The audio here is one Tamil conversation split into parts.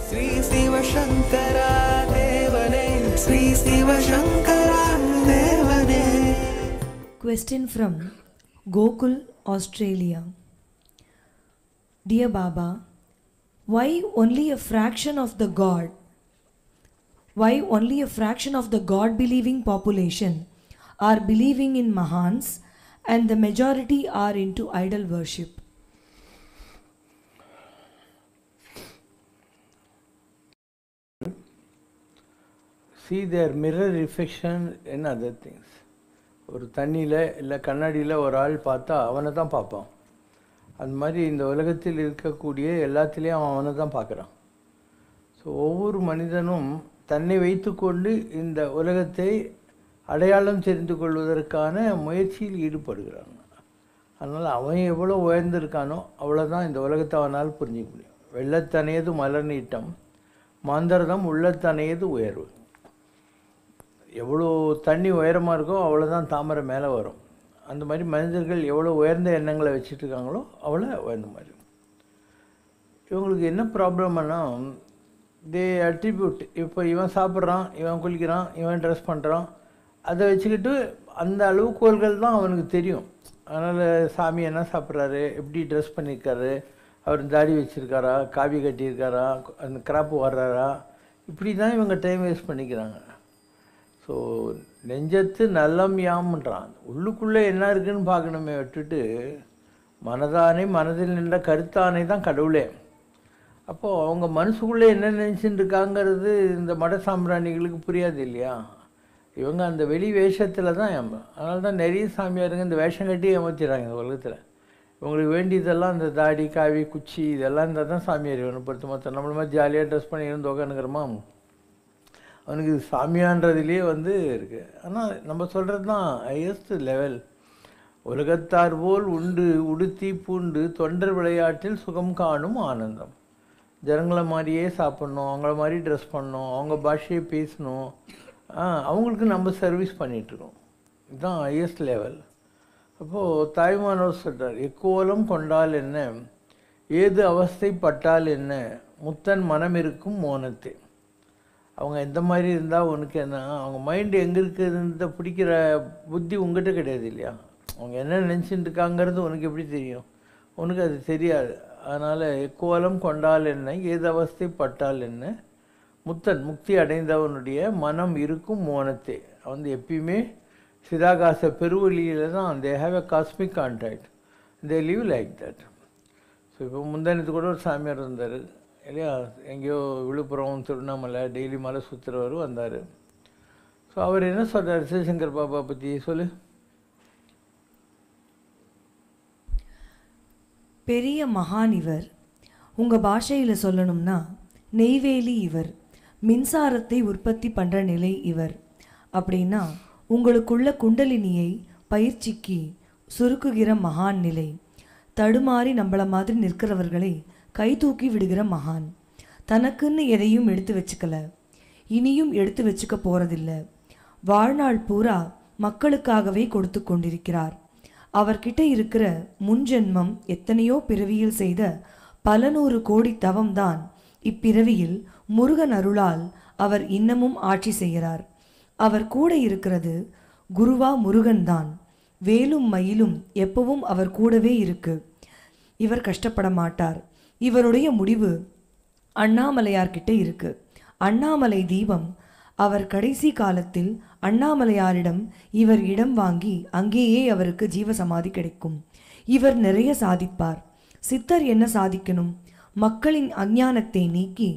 Shri Shiv Shankara देवने, Shri Shiv Shankara देवने. Question from Gokul, Australia. Dear Baba, why only a fraction of the God? Why only a fraction of the God-believing population are believing in Mahans and the majority are into idol worship? See their mirror reflection in other things. ஒரு தண்ணியில் இல்லை கண்ணாடியில் ஒரு ஆள் பார்த்தா அவனை தான் பார்ப்பான். அந்த மாதிரி இந்த உலகத்தில் இருக்கக்கூடிய எல்லாத்துலேயும் அவனை தான் பார்க்குறான். ஸோ ஒவ்வொரு மனிதனும் தன்னை வைத்துக்கொண்டு இந்த உலகத்தை அடையாளம் தெரிந்து கொள்வதற்கான முயற்சியில் ஈடுபடுகிறான். அதனால் அவன் எவ்வளோ உயர்ந்திருக்கானோ அவ்வளோதான் இந்த உலகத்தை அவனால் புரிஞ்சிக்க முடியும். வெள்ளத்தனையது மலர் நீட்டம், மாந்தரதம் உள்ளத்தனையது உயர்வு. எவ்வளோ தண்ணி உயரமாக இருக்கோ அவ்வளோதான் தாமரை மேலே வரும். அந்த மாதிரி மனிதர்கள் எவ்வளோ உயர்ந்த எண்ணங்களை வச்சுட்ருக்காங்களோ அவ்வளோ உயர்ந்த மாதிரி. இவங்களுக்கு என்ன ப்ராப்ளம்னா, தே அட்ரிபியூட். இப்போ இவன் சாப்பிட்றான், இவன் குளிக்கிறான், இவன் ட்ரெஸ் பண்ணுறான், அதை வச்சுக்கிட்டு அந்த அளவுகோல்கள் தான் அவனுக்கு தெரியும். அதனால் சாமி என்ன சாப்பிட்றாரு, எப்படி ட்ரெஸ் பண்ணியிருக்காரு, அவர் தாடி வச்சுருக்காரா, காவி கட்டியிருக்காரா, அந்த கிராப்பு வர்றாரா, இப்படி தான் இவங்க டைம் வேஸ்ட் பண்ணிக்கிறாங்க. ஸோ நெஞ்சத்து நல்லம் யாம்ன்றான். உள்ளுக்குள்ளே என்ன இருக்குதுன்னு பார்க்கணுமே விட்டுட்டு மனதானே மனதில் நின்ற கருத்தானே தான் கடவுளே. அப்போது அவங்க மனசுக்குள்ளே என்ன நினச்சிட்டு இருக்காங்கிறது இந்த மட சாம்பிராணிகளுக்கு புரியாது இல்லையா. இவங்க அந்த வெளி வேஷத்தில் தான் அதனால தான் நிறைய சாமியாருங்க இந்த வேஷம் கட்டி ஏமாற்றிடுறாங்க இந்த உலகத்தில். இவங்களுக்கு வேண்டியதெல்லாம் இந்த தாடி, காவி, குச்சி இதெல்லாம் இருந்தால் தான் சாமியார் இவனை பொறுத்த மொத்தம். நம்மள மாதிரி ஜாலியாக ட்ரெஸ் பண்ணி இருந்து உட்காந்துக்கிறோமா, அவனுக்கு சாமியான்றதுலேயே இருக்குது. ஆனால் நம்ம சொல்கிறது தான் ஹையஸ்ட் லெவல். உலகத்தார் போல் உண்டு உடுத்தி பூண்டு தொண்டர் விளையாட்டில் சுகம் காணும் ஆனந்தம். ஜனங்களை மாதிரியே சாப்பிட்ணும், அவங்கள மாதிரி ட்ரெஸ் பண்ணணும், அவங்க பாஷையை பேசணும், அவங்களுக்கு நம்ம சர்வீஸ் பண்ணிகிட்ருக்கோம். இதுதான் ஹையஸ்ட் லெவல். அப்போது தாய்மானவர் சொல்கிறார், எக்கோலம் கொண்டால் என்ன, ஏது அவஸ்தைப்பட்டால் என்ன, முத்தன் மனம் இருக்கும் மோனத்தை. அவங்க எந்த மாதிரி இருந்தால் உனக்கு என்ன, அவங்க மைண்டு எங்கே இருக்குதுன்றத பிடிக்கிற புத்தி உங்கள்கிட்ட கிடையாது இல்லையா. அவங்க என்ன நினச்சிட்டு இருக்காங்கிறது உனக்கு எப்படி தெரியும், உனக்கு அது தெரியாது. அதனால் எக்கோலம் கொண்டால் என்ன, ஏது அவஸ்தைப்பட்டால் என்ன, முத்தன் முக்தி அடைந்தவனுடைய மனம் இருக்கும் மோனத்தை. அவன் எப்பயுமே சிதாகாச பெருவழியில் தான் they have a cosmic contact, they live like that. So இப்போ முந்தானத்து கூட ஒரு சாமியார் இருந்தார் இல்லையா, எங்கேயோ விழுப்புரம் திருவண்ணாமலை டெய்லி மலை சுற்றுறவர் வந்தார். ஸோ அவர் என்ன சொல்கிறார் சிவசங்கர் பாபா பற்றி சொல்லு. பெரிய மகான் இவர். உங்கள் பாஷையில் சொல்லணும்னா நெய்வேலி இவர். மின்சாரத்தை உற்பத்தி பண்ணுற நிலை இவர். அப்படின்னா உங்களுக்குள்ள குண்டலினியை பயிற்சிக்கு சுருக்குகிற மகான் நிலை. தடுமாறி நம்மள மாதிரி நிற்கிறவர்களை கை தூக்கி விடுகிற மகான். தனக்குன்னு எதையும் எடுத்து வச்சுக்கல, இனியும் எடுத்து வச்சுக்க போகிறதில்ல. வாழ்நாள் பூரா மக்களுக்காகவே கொடுத்து கொண்டிருக்கிறார். அவர்கிட்ட இருக்கிற முன்ஜென்மம் எத்தனையோ பிறவியில் செய்த பல நூறு கோடி தவம்தான் இப்பிறவியில் முருகன் அருளால் அவர் இன்னமும் ஆட்சி செய்கிறார். அவர் கூட இருக்கிறது குருவா முருகன்தான். வேலும் மயிலும் எப்பவும் அவர் கூடவே இருக்கு. இவர் கஷ்டப்பட மாட்டார். இவருடைய முடிவு அண்ணாமலையார்கிட்ட இருக்கு. அண்ணாமலை தீபம். அவர் கடைசி காலத்தில் அண்ணாமலையாரிடம் இவர் இடம் வாங்கி அங்கேயே அவருக்கு ஜீவசமாதி கிடைக்கும். இவர் நிறைய சாதிப்பார். சித்தர் என்ன சாதிக்கணும்? மக்களின் அஞ்ஞானத்தை நீக்கி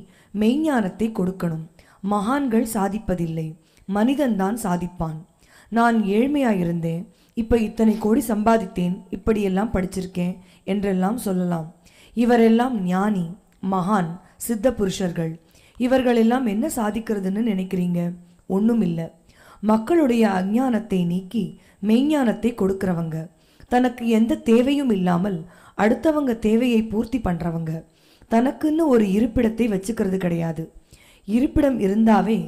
மெய்ஞானத்தை கொடுக்கணும். மகான்கள் சாதிப்பதில்லை, மனிதன்தான் சாதிப்பான். நான் ஏழ்மையாயிருந்தேன், இப்போ இத்தனை கோடி சம்பாதித்தேன், இப்படியெல்லாம் படிச்சிருக்கேன் என்றெல்லாம் சொல்லலாம். இவரெல்லாம் ஞானி, மகான், சித்த புருஷர்கள். இவர்களெல்லாம் என்ன சாதிக்கிறதுன்னு நினைக்கிறீங்க? ஒன்றும் இல்லை. மக்களுடைய அஞ்ஞானத்தை நீக்கி மெய்ஞானத்தை கொடுக்கிறவங்க. தனக்கு எந்த தேவையும் இல்லாமல் அடுத்தவங்க தேவையை பூர்த்தி பண்ணுறவங்க. தனக்குன்னு ஒரு இருப்பிடத்தை வச்சுக்கிறது கிடையாது. இருப்பிடம் இருந்தாவே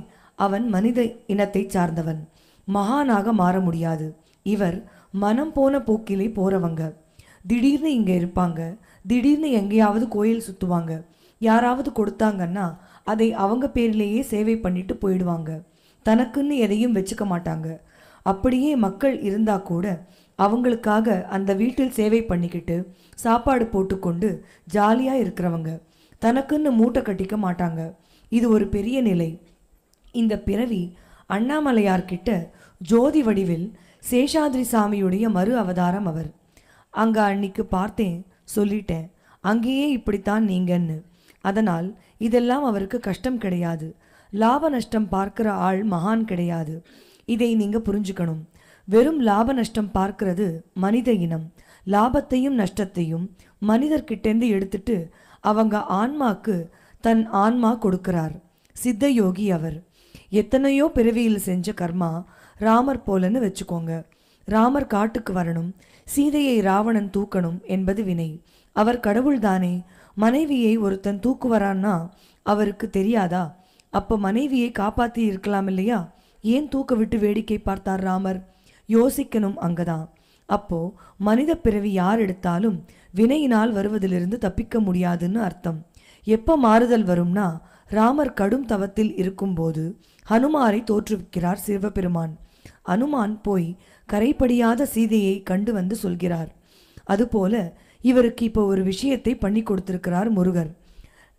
அவன் மனித இனத்தை சார்ந்தவன். மகானாக மாற முடியாது. இவர் மனம் போன போக்கிலே போகிறவங்க. திடீர்னு இங்கே இருப்பாங்க, திடீர்னு எங்கேயாவது கோயில் சுற்றுவாங்க. யாராவது கொடுத்தாங்கன்னா அதை அவங்க பேரிலேயே சேவை பண்ணிட்டு போயிடுவாங்க. தனக்குன்னு எதையும் வச்சுக்க மாட்டாங்க. அப்படியே மக்கள் இருந்தா கூட அவங்களுக்காக அந்த வீட்டில் சேவை பண்ணிக்கிட்டு சாப்பாடு போட்டுக்கொண்டு ஜாலியாக இருக்கிறவங்க. தனக்குன்னு மூட்டை கட்டிக்க மாட்டாங்க. இது ஒரு பெரிய நிலை. இந்த பிறவி அண்ணாமலையார்கிட்ட ஜோதி வடிவில் சேஷாத்ரி சாமியுடைய மறு அவதாரம் அவர். அங்க அன்னைக்கு பார்த்தேன், சொல்லிட்டேன், அங்கேயே இப்படித்தான் நீங்கன்னு. அதனால் இதெல்லாம் அவருக்கு கஷ்டம் கிடையாது. லாப நஷ்டம் பார்க்கிற ஆள் மகான் கிடையாது. இதை நீங்க புரிஞ்சுக்கணும். வெறும் லாப நஷ்டம் பார்க்கிறது மனித இனம். லாபத்தையும் நஷ்டத்தையும் மனிதர்கிட்டேருந்து எடுத்துட்டு அவங்க ஆன்மாக்கு தன் ஆன்மா கொடுக்கிறார். சித்த யோகி அவர். எத்தனையோ பிறவியில் செஞ்ச கர்மா ராமர் போலன்னு வச்சுக்கோங்க. ராமர் காட்டுக்கு வரணும், சீதையை ராவணன் தூக்கணும் என்பது வினை. அவர் கடவுள்தானே. மனைவியை ஒருத்தன் தூக்குவரான்னா அவருக்கு தெரியாதா? அப்போ மனைவியை காப்பாற்றி இருக்கலாம் இல்லையா? ஏன் தூக்க விட்டு வேடிக்கை பார்த்தார் ராமர்? யோசிக்கணும் அங்கதான். அப்போ மனித பிறவி யார் எடுத்தாலும் வினையினால் வருவதிலிருந்து தப்பிக்க முடியாதுன்னு அர்த்தம். எப்போ மாறுதல் வரும்னா, ராமர் கடும் தவத்தில் இருக்கும்போது ஹனுமாரை தோற்றுவிக்கிறார் சிவபெருமான். அனுமான் போய் கரைப்படியாத சீதையை கண்டு வந்து சொல்கிறார். அதுபோல இவருக்கு இப்போ ஒரு விஷயத்தை பண்ணி கொடுத்திருக்கிறார் முருகர்.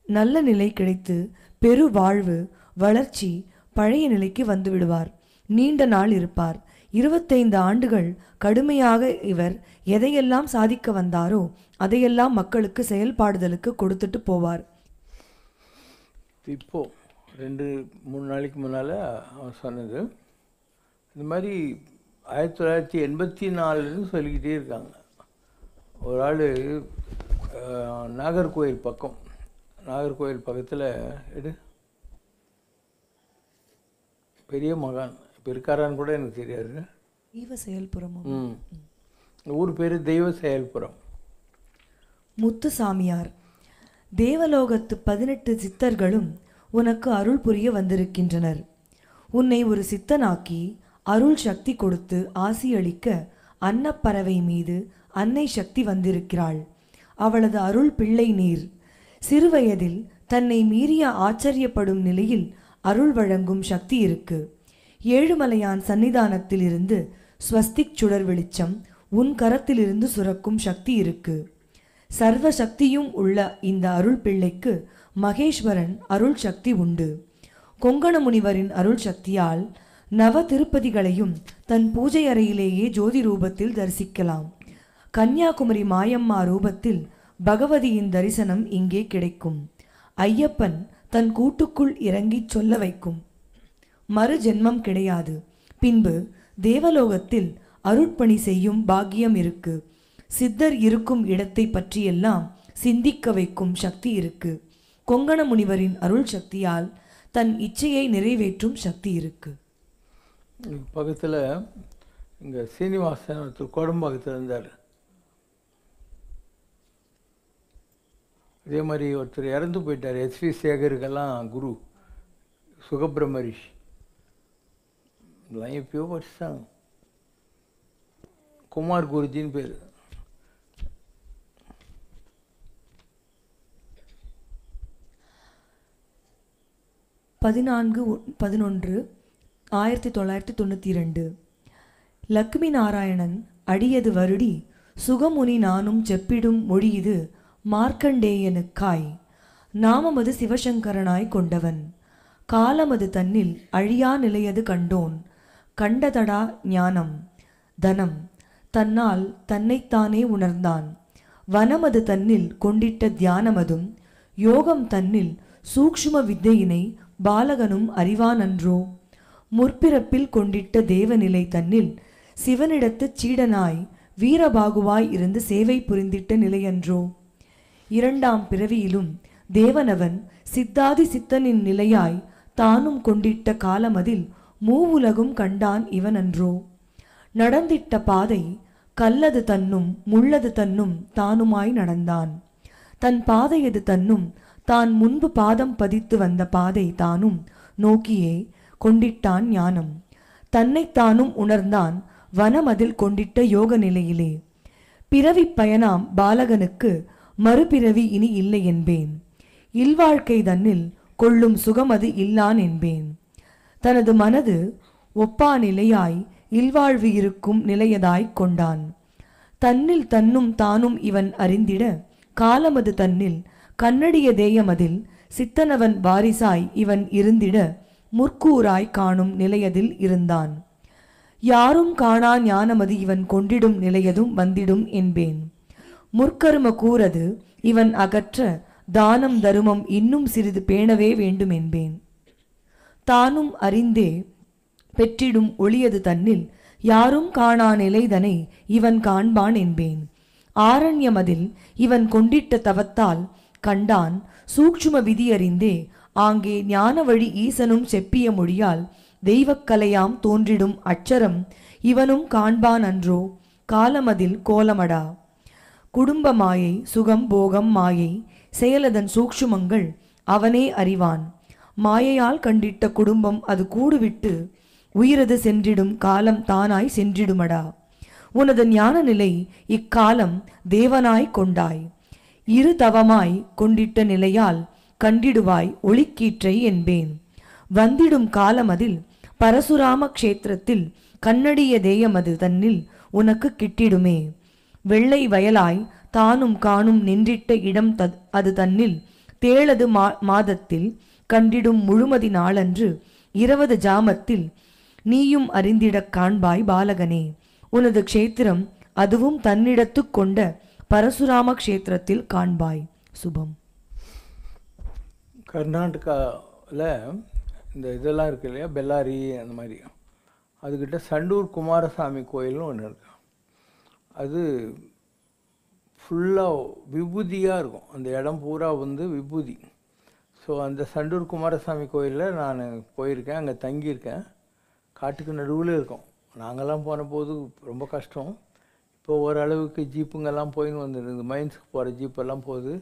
நல்ல நிலை கிடைத்து பெரு வாழ்வு வளர்ச்சி பழைய நிலைக்கு வந்து விடுவார். நீண்ட நாள் இருப்பார். 25 ஆண்டுகள் கடுமையாக இவர் எதையெல்லாம் சாதிக்க வந்தாரோ அதையெல்லாம் மக்களுக்கு செயல்பாடுதலுக்கு கொடுத்துட்டு போவார். இப்போ 2-3 நாளைக்கு முன்னால் அவன் சொன்னது இந்த மாதிரி 1984ன்னு சொல்லிக்கிட்டே இருக்காங்க. ஒரு ஆள் நாகர்கோயில் பக்கத்தில் பெரிய மகான், இப்போ இருக்காரான்னு கூட எனக்கு தெரியாது. தெய்வ செயல்புறம். ஊர் பேர் தெய்வ செயல்புரம். முத்துசாமியார். தேவலோகத்து 18 சித்தர்களும் உனக்கு அருள் புரிய வந்திருக்கின்றனர். உன்னை ஒரு சித்தனாக்கி அருள் சக்தி கொடுத்து ஆசியளிக்க அன்னப்பறவை மீது அன்னை சக்தி வந்திருக்கிறாள். அவளது அருள் பிள்ளை நீர். சிறுவயதில் தன்னை மீறிய ஆச்சரியப்படும் நிலையில் அருள் வழங்கும் சக்தி இருக்கு. ஏழுமலையான் சன்னிதானத்தில் இருந்து ஸ்வஸ்திக் சுடர் வெளிச்சம் உன் கரத்திலிருந்து சுரக்கும் சக்தி இருக்கு. சர்வ சக்தியும் உள்ள இந்த அருள் பிள்ளைக்கு மகேஸ்வரன் அருள் சக்தி உண்டு. கொங்கண முனிவரின் அருள் சக்தியால் நவ திருப்பதிகளையும் தன் பூஜை அறையிலேயே ஜோதி ரூபத்தில் தரிசிக்கலாம். கன்னியாகுமரி மாயம்மா ரூபத்தில் பகவதியின் தரிசனம் இங்கே கிடைக்கும். ஐயப்பன் தன் கூட்டுக்குள் இறங்கி சொல்ல வைக்கும். மறு ஜென்மம் கிடையாது. பின்பு தேவலோகத்தில் அருட்பணி செய்யும் பாக்கியம் இருக்கு. சித்தர் இருக்கும் இடத்தை பற்றியெல்லாம் சிந்திக்க வைக்கும் சக்தி இருக்கு. கொங்கண முனிவரின் அருள் சக்தியால் தன் இச்சையை நிறைவேற்றும் சக்தி இருக்கு. பக்கத்தில் இங்கே சீனிவாசன் ஒருத்தர் கோடம்பாக்கத்தில் இருந்தார். அதே மாதிரி ஒருத்தர் இறந்து போயிட்டார். எஸ்வி சேகருக்கெல்லாம் குரு சுகபிரமரிஷ். இதெல்லாம் எப்பயோ படிச்சாங்க. குமார் குருஜின்னு பேர். பதினான்கு 11/1992. லக்ஷ்மி நாராயணன் அடியது வருடி சுகமுனி நானும் செப்பிடும் மொழியுது மார்க்கண்டேயனுக்காய். நாமமது சிவசங்கரனாய் கொண்டவன். காலமது தன்னில் அழியா நிலையது கண்டோன். கண்டதடா ஞானம் தனம் தன்னால் தன்னைத்தானே உணர்ந்தான். வனமது தன்னில் கொண்டிட்ட தியானமதும் யோகம் தன்னில் சூக்ஷ்ம வித்தையினை பாலகனும் அறிவானன்றோ. முற்பிறப்பில் கொண்டிட்ட தேவநிலை தன்னில் சிவனிடத்து சீடனாய் வீரபாகுவாய் இருந்து சேவை புரிந்திட்ட நிலையன்றோ. 2ஆம் பிறவியிலும் தேவனவன் சித்தாதி சித்தனின் நிலையாய் தானும் கொண்டிட்ட காலமதில் மூவுலகும் கண்டான் இவனன்றோ. நடந்திட்ட பாதை கல்லது தன்னும் முள்ளது தன்னும் தானுமாய் நடந்தான். தன் பாதையது தன்னும் தான் முன்பு பாதம் பதித்து வந்த பாதை தானும் நோக்கியே கொண்டிட்டான் ஞானம். தன்னைத்தானும் உணர்ந்தான் வனமதில் கொண்டிட்ட யோக நிலையிலே. பிறவி பயனாம் பாலகனுக்கு மறுபிறவி இனி இல்லை என்பேன். இல்வாழ்க்கை தன்னில் கொள்ளும் சுகமது இல்லான் என்பேன். தனது மனது ஒப்பா நிலையாய் இல்வாழ்வு இருக்கும் நிலையதாய்க் கொண்டான். தன்னில் தன்னும் தானும் இவன் அறிந்திட காலமது தன்னில் கண்ணடிய தேயமதில் சித்தனவன் வாரிசாய் இவன் இருந்திட முற்கூறாய் காணும் நிலையதில் இருந்தான். யாரும் காணா ஞானமது இவன் கொண்டிடும் நிலையதும் வந்திடும் என்பேன். முற்கரும கூறது இவன் அகற்ற தானம் தருமம் இன்னும் சிறிது பேணவே வேண்டும் என்பேன். தானும் அறிந்தே பெற்றிடும் ஒளியது தன்னில் யாரும் காணா நிலைதனை இவன் காண்பான் என்பேன். ஆரண்யமதில் இவன் கொண்டிட்ட தவத்தால் கண்டான் சூக்ஷ்ம விதியறிந்தே ஆங்கே ஞான வழி ஈசனும் செப்பிய மொழியால் தெய்வக்கலையாம் தோன்றிடும் அச்சரம் இவனும் காண்பான் அன்றோ காலமதில் கோலமடா. குடும்ப மாயை சுகம் போகம் மாயை செயலதன் சூக்ஷ்மங்கள் அவனே அறிவான். மாயையால் கண்டிட்ட குடும்பம் அது கூடுவிட்டு உயிரது சென்றிடும் காலம் தானாய் சென்றிடுமடா. உனது ஞான நிலை இக்காலம் தேவனாய் கொண்டாய். இரு தவமாய் கொண்டிட்ட நிலையால் கண்டிடுவாய் ஒளிக்கீற்றை என்பேன். வந்திடும் காலமதில் பரசுராம க்ஷேத்திரத்தில் கண்ணடிய தேயமது தன்னில் உனக்கு கிட்டிடுமே. வெள்ளை வயலாய் தானும் காணும் நின்றிட்ட இடம் அது தன்னில் தேளது மாதத்தில் கண்டிடும் முழுமதி நாளன்று 20 ஜாமத்தில் நீயும் அறிந்திடக் காண்பாய் பாலகனே. உனது க்ஷேத்திரம் அதுவும் தன்னிடத்து கொண்ட பரசுராம க்ஷேத்திரத்தில் காண்பாய். சுபம். கர்நாடகாவில் இந்த இதெல்லாம் இருக்கு இல்லையா, பெல்லாரி அந்த மாதிரி, அதுக்கிட்ட சண்டூர் குமாரசாமி கோயில்னு ஒன்று இருக்கு. அது ஃபுல்லாக விபூதியாக இருக்கும், அந்த இடம் பூரா வந்து விபூதி. ஸோ அந்த சண்டூர் குமாரசாமி கோயிலில் நான் போயிருக்கேன், அங்கே தங்கியிருக்கேன். காட்டுக்கு நடுவில் இருக்கும். நாங்கள்லாம் போன போது ரொம்ப கஷ்டம். இப்போ ஓரளவுக்கு ஜீப்புங்கெல்லாம் போயின்னு வந்துடுது, மைன்ஸுக்கு போகிற ஜீப்பெல்லாம் போகுது.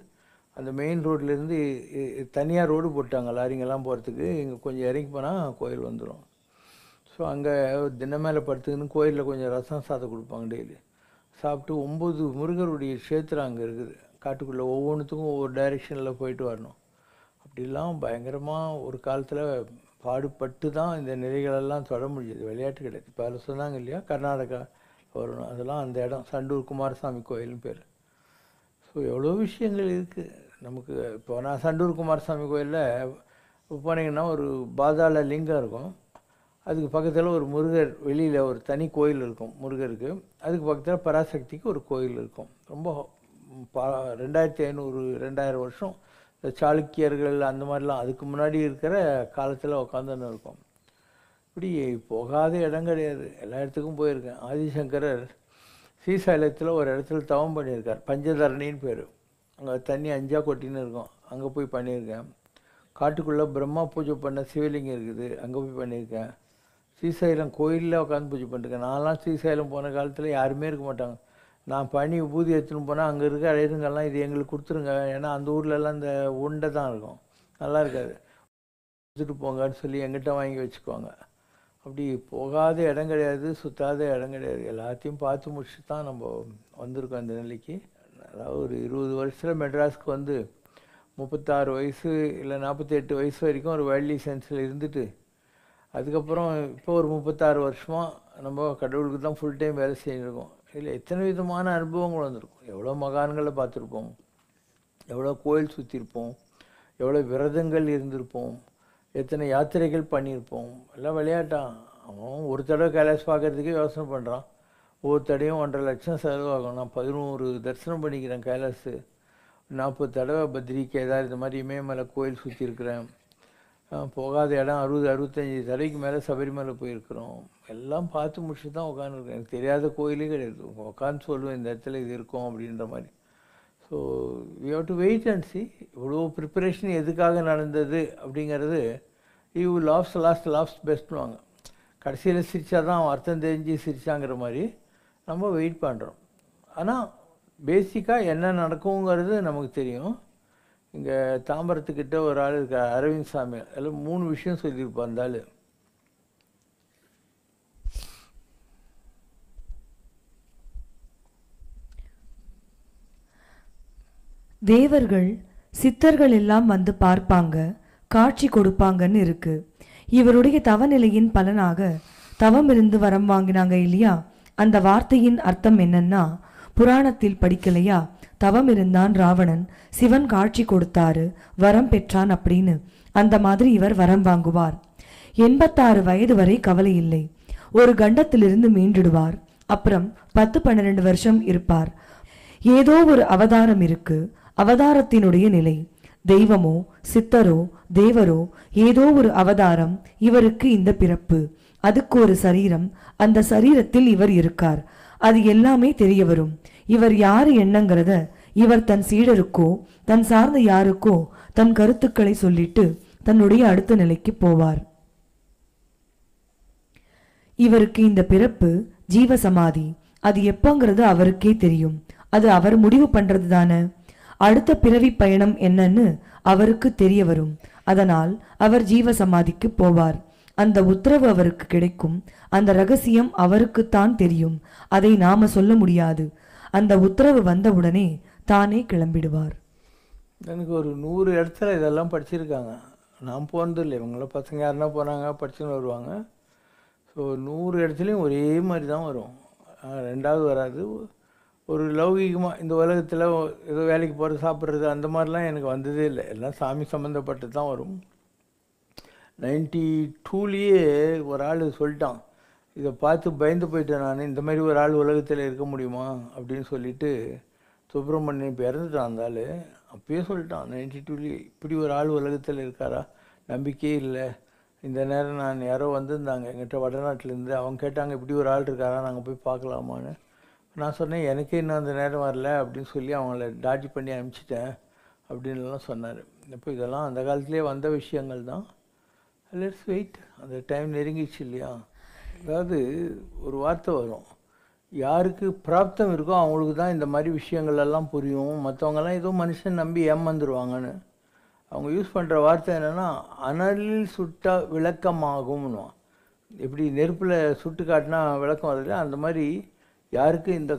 அந்த மெயின் ரோட்லேருந்து தனியாக ரோடு போட்டாங்க லாரிங்கெல்லாம் போகிறதுக்கு. இங்கே கொஞ்சம் இறங்கி போனால் கோயில் வந்துடும். ஸோ அங்கே தினம் மேலே படுத்துக்கின்னு கோயிலில் கொஞ்சம் ரசம் சாதம் கொடுப்பாங்க டெய்லி. சாப்பிட்டு 9 முருகருடைய க்ஷேத்திரம் அங்கே இருக்குது. காட்டுக்குள்ளே ஒவ்வொன்றுத்துக்கும் ஒவ்வொரு டைரெக்ஷனில் போயிட்டு வரணும். அப்படிலாம் பயங்கரமாக ஒரு காலத்தில் பாடுபட்டு தான் இந்த நிலைகளெல்லாம் தொட முடியுது, விளையாட்டு கிடையாது. இப்போ அதில் சொன்னாங்க இல்லையா, கர்நாடகா வரணும், அதெல்லாம் அந்த இடம் சண்டூர் குமாரசாமி கோயில்னு பேர். ஸோ எவ்வளோ விஷயங்கள் இருக்குது நமக்கு. இப்போ நான் சண்டூர் குமாரசாமி கோயிலில் போனீங்கன்னா ஒரு பாதாள லிங்கம் இருக்கும், அதுக்கு பக்கத்தில் ஒரு முருகர் வெளியில் ஒரு தனி கோயில் இருக்கும் முருகருக்கு, அதுக்கு பக்கத்தில் பராசக்திக்கு ஒரு கோயில் இருக்கும். ரொம்ப 2500-2000 வருஷம் இந்த சாளுக்கியர்கள் அந்த மாதிரிலாம் அதுக்கு முன்னாடி இருக்கிற காலத்தில் உட்காந்துன்னு இருக்கும். இப்படி போகாத இடம் கிடையாது, எல்லா இடத்துக்கும் போயிருக்கேன். ஆதிசங்கரர் ஸ்ரீசைலத்தில் ஒரு இடத்துல தவம் பண்ணியிருக்கார், பஞ்சதரணின்னு பேர். அங்கே தண்ணி 5 கொட்டின்னு இருக்கும், அங்கே போய் பண்ணியிருக்கேன். காட்டுக்குள்ளே பிரம்மா பூஜை பண்ண சிவலிங்கம் இருக்குது, அங்கே போய் பண்ணியிருக்கேன். ஸ்ரீசைலம் கோயிலில் உட்காந்து பூஜை பண்ணியிருக்கேன். நான்லாம் ஸ்ரீசைலம் போன காலத்தில் யாருமே இருக்க மாட்டாங்க. நான் பனி விபூதி எடுத்துன்னு போனால் அங்கே இருக்க அழைதுங்கெல்லாம் இது எங்களுக்கு கொடுத்துருங்க, ஏன்னா அந்த ஊர்லெல்லாம் இந்த உண்டை தான் இருக்கும், நல்லா இருக்காது, கொடுத்துட்டு போங்கன்னு சொல்லி எங்கிட்ட வாங்கி வச்சுக்குவாங்க. அப்படி போகாத இடம் கிடையாது, சுற்றாத இடம் கிடையாது. எல்லாத்தையும் பார்த்து முடிச்சு தான் நம்ம வந்திருக்கோம் இந்த நிலைக்கு. அதாவது ஒரு 20 வருஷத்தில் மெட்ராஸ்க்கு வந்து 36 வயசு இல்லை 48 வயசு வரைக்கும் ஒரு வைல்ட் லைசன்ஸில் இருந்துட்டு, அதுக்கப்புறம் இப்போ ஒரு 36 வருஷமாக நம்ம கடவுளுக்கு தான் ஃபுல் டைம் வேலை செஞ்சுருக்கோம். இதில் எத்தனை விதமான அனுபவங்கள் வந்திருக்கும். எவ்வளோ மகான்களை பார்த்துருப்போம், எவ்வளோ கோயில் சுற்றிருப்போம், எவ்வளோ விரதங்கள் இருந்திருப்போம், எத்தனை யாத்திரைகள் பண்ணியிருப்போம். எல்லாம் விளையாட்டான். அவன் ஒரு தடவை கைலாஸ் பார்க்குறதுக்கே யோசனை பண்ணுறான். ஒவ்வொரு தடையும் 1.5 லட்சம் செலவாகும். நான் 11 தரிசனம் பண்ணிக்கிறேன் கைலாஸு, 40 தடவை பத்ரி கேதார் இந்த மாதிரி இமயமலை கோயில் சுற்றிருக்கிறேன். போகாத இடம் 60-65 தடவைக்கு மேலே சபரிமலை போயிருக்கிறோம். எல்லாம் பார்த்து முடிச்சுட்டு தான் உட்காந்துருக்கேன். எனக்கு தெரியாத கோயிலே கிடையாது, உட்காந்து சொல்லுவேன் இந்த இடத்துல இது இருக்கும் அப்படின்ற மாதிரி. So we have to wait and see. இவ்வளோ ப்ரிப்பரேஷன் எதுக்காக நடந்தது அப்படிங்கிறது, யூ லாஸ்ட் பெஸ்ட்னுவாங்க. கடைசியில் சிரித்தா தான் அர்த்தம் தெரிஞ்சு சிரிச்சாங்கிற மாதிரி நம்ம வெயிட் பண்ணுறோம். ஆனால் பேசிக்காக என்ன நடக்குங்கிறது நமக்கு தெரியும். இங்கே தாம்பரத்துக்கிட்ட ஒரு ஆள் இருக்க அரவிந்த் சாமி, அதில் 3 விஷயம் சொல்லியிருப்பார் அந்த ஆள். தேவர்கள் சித்தர்கள் எல்லாம் வந்து பார்ப்பாங்க, காட்சி கொடுப்பாங்கன்னு இருக்கு. இவருடைய தவநிலையின் பலனாக தவம் இருந்து வரம் வாங்கினாங்க இல்லையா? அந்த வார்த்தையின் அர்த்தம் என்னன்னா, புராணத்தில் படிக்கலையா, தவம் இருந்தான் ராவணன், சிவன் காட்சி கொடுத்தாரு, வரம் பெற்றான் அப்படின்னு. அந்த மாதிரி இவர் வரம் வாங்குவார். 86 வயது வரை கவலை இல்லை. ஒரு கண்டத்திலிருந்து மீண்டுடுவார். அப்புறம் 10-12 வருஷம் இருப்பார். ஏதோ ஒரு அவதாரம் இருக்கு. அவதாரத்தினுடைய நிலை, தெய்வமோ சித்தரோ தேவரோ ஏதோ ஒரு அவதாரம். இவருக்கு இந்த பிறப்பு, அதுக்கு ஒரு சரீரம், அந்த சரீரத்தில் இவர் இருக்கார். அது எல்லாமே தெரிய வரும். இவர் யாரு என்னங்கிறத இவர் தன் சீடருக்கோ தன் சார்ந்த யாருக்கோ தன் கருத்துக்களை சொல்லிட்டு தன்னுடைய அடுத்த நிலைக்கு போவார். இவருக்கு இந்த பிறப்பு ஜீவசமாதி. அது எப்பங்கிறது அவருக்கே தெரியும். அது அவர் முடிவு பண்றது தானே. அடுத்த பிறவி பயணம் என்னன்னு அவருக்கு தெரிய வரும். அதனால் அவர் ஜீவசமாதிக்கு போவார். அந்த உத்தரவு அவருக்கு கிடைக்கும். அந்த ரகசியம் அவருக்குத்தான் தெரியும். அதை நாம சொல்ல முடியாது. அந்த உத்தரவு வந்தவுடனே தானே கிளம்பிடுவார். எனக்கு ஒரு 100 இடத்துல இதெல்லாம் படிச்சிருக்காங்க. நான் போனது இல்லை. இவங்கள பசங்க யாருன்னா போனாங்க, படிச்சுன்னு வருவாங்க. ஸோ 100 இடத்துலையும் ஒரே மாதிரி தான் வரும். ரெண்டாவது வராது. ஒரு லௌகிகமாக இந்த உலகத்தில் ஏதோ வேலைக்கு போகிறது, சாப்பிட்றது, அந்த மாதிரிலாம் எனக்கு வந்ததே இல்லை. எல்லாம் சாமி சம்மந்தப்பட்டு தான் வரும். 92லேயே ஒரு ஆள் சொல்லிட்டான். இதை பார்த்து பயந்து போயிட்டேன் நான். இந்த மாதிரி ஒரு ஆள் உலகத்தில் இருக்க முடியுமா அப்படின்னு சொல்லிட்டு. சுப்பிரமணியன் இப்போ இறந்துட்டான் அந்த ஆள். அப்பயே சொல்லிட்டான் 92லேயே, இப்படி ஒரு ஆள் உலகத்தில் இருக்காரா, நம்பிக்கையே இல்லை. இந்த நேரம் நான் யாரோ வந்திருந்தாங்க எங்கிட்ட வடநாட்டிலேருந்து. அவங்க கேட்டாங்க இப்படி ஒரு ஆள் இருக்காரா, நாங்கள் போய் பார்க்கலாமான்னு. நான் சொன்னேன் எனக்கே இன்னும் அந்த நேரம் வரல அப்படின்னு சொல்லி அவங்கள டாட்ஜ் பண்ணி அனுப்பிச்சிட்டேன் அப்படின்லாம் சொன்னார். இப்போ இதெல்லாம் அந்த காலத்துலேயே வந்த விஷயங்கள் தான். Let's wait. அந்த டைம் நெருங்கிடுச்சு இல்லையா? அதாவது ஒரு வார்த்தை வரும், யாருக்கு பிராப்தம் இருக்கோ அவங்களுக்கு தான் இந்த மாதிரி விஷயங்கள் எல்லாம் புரியும். மற்றவங்கெல்லாம் ஏதோ மனுஷன் நம்பி ஏமாந்துருவாங்கன்னு. அவங்க யூஸ் பண்ணுற வார்த்தை என்னென்னா, அனலில் சுட்டா விளக்கமாகும்னு. எப்படி நெருப்பில் சுட்டு காட்டினா விளக்கம் வருது, அந்த மாதிரி யாருக்கு இந்த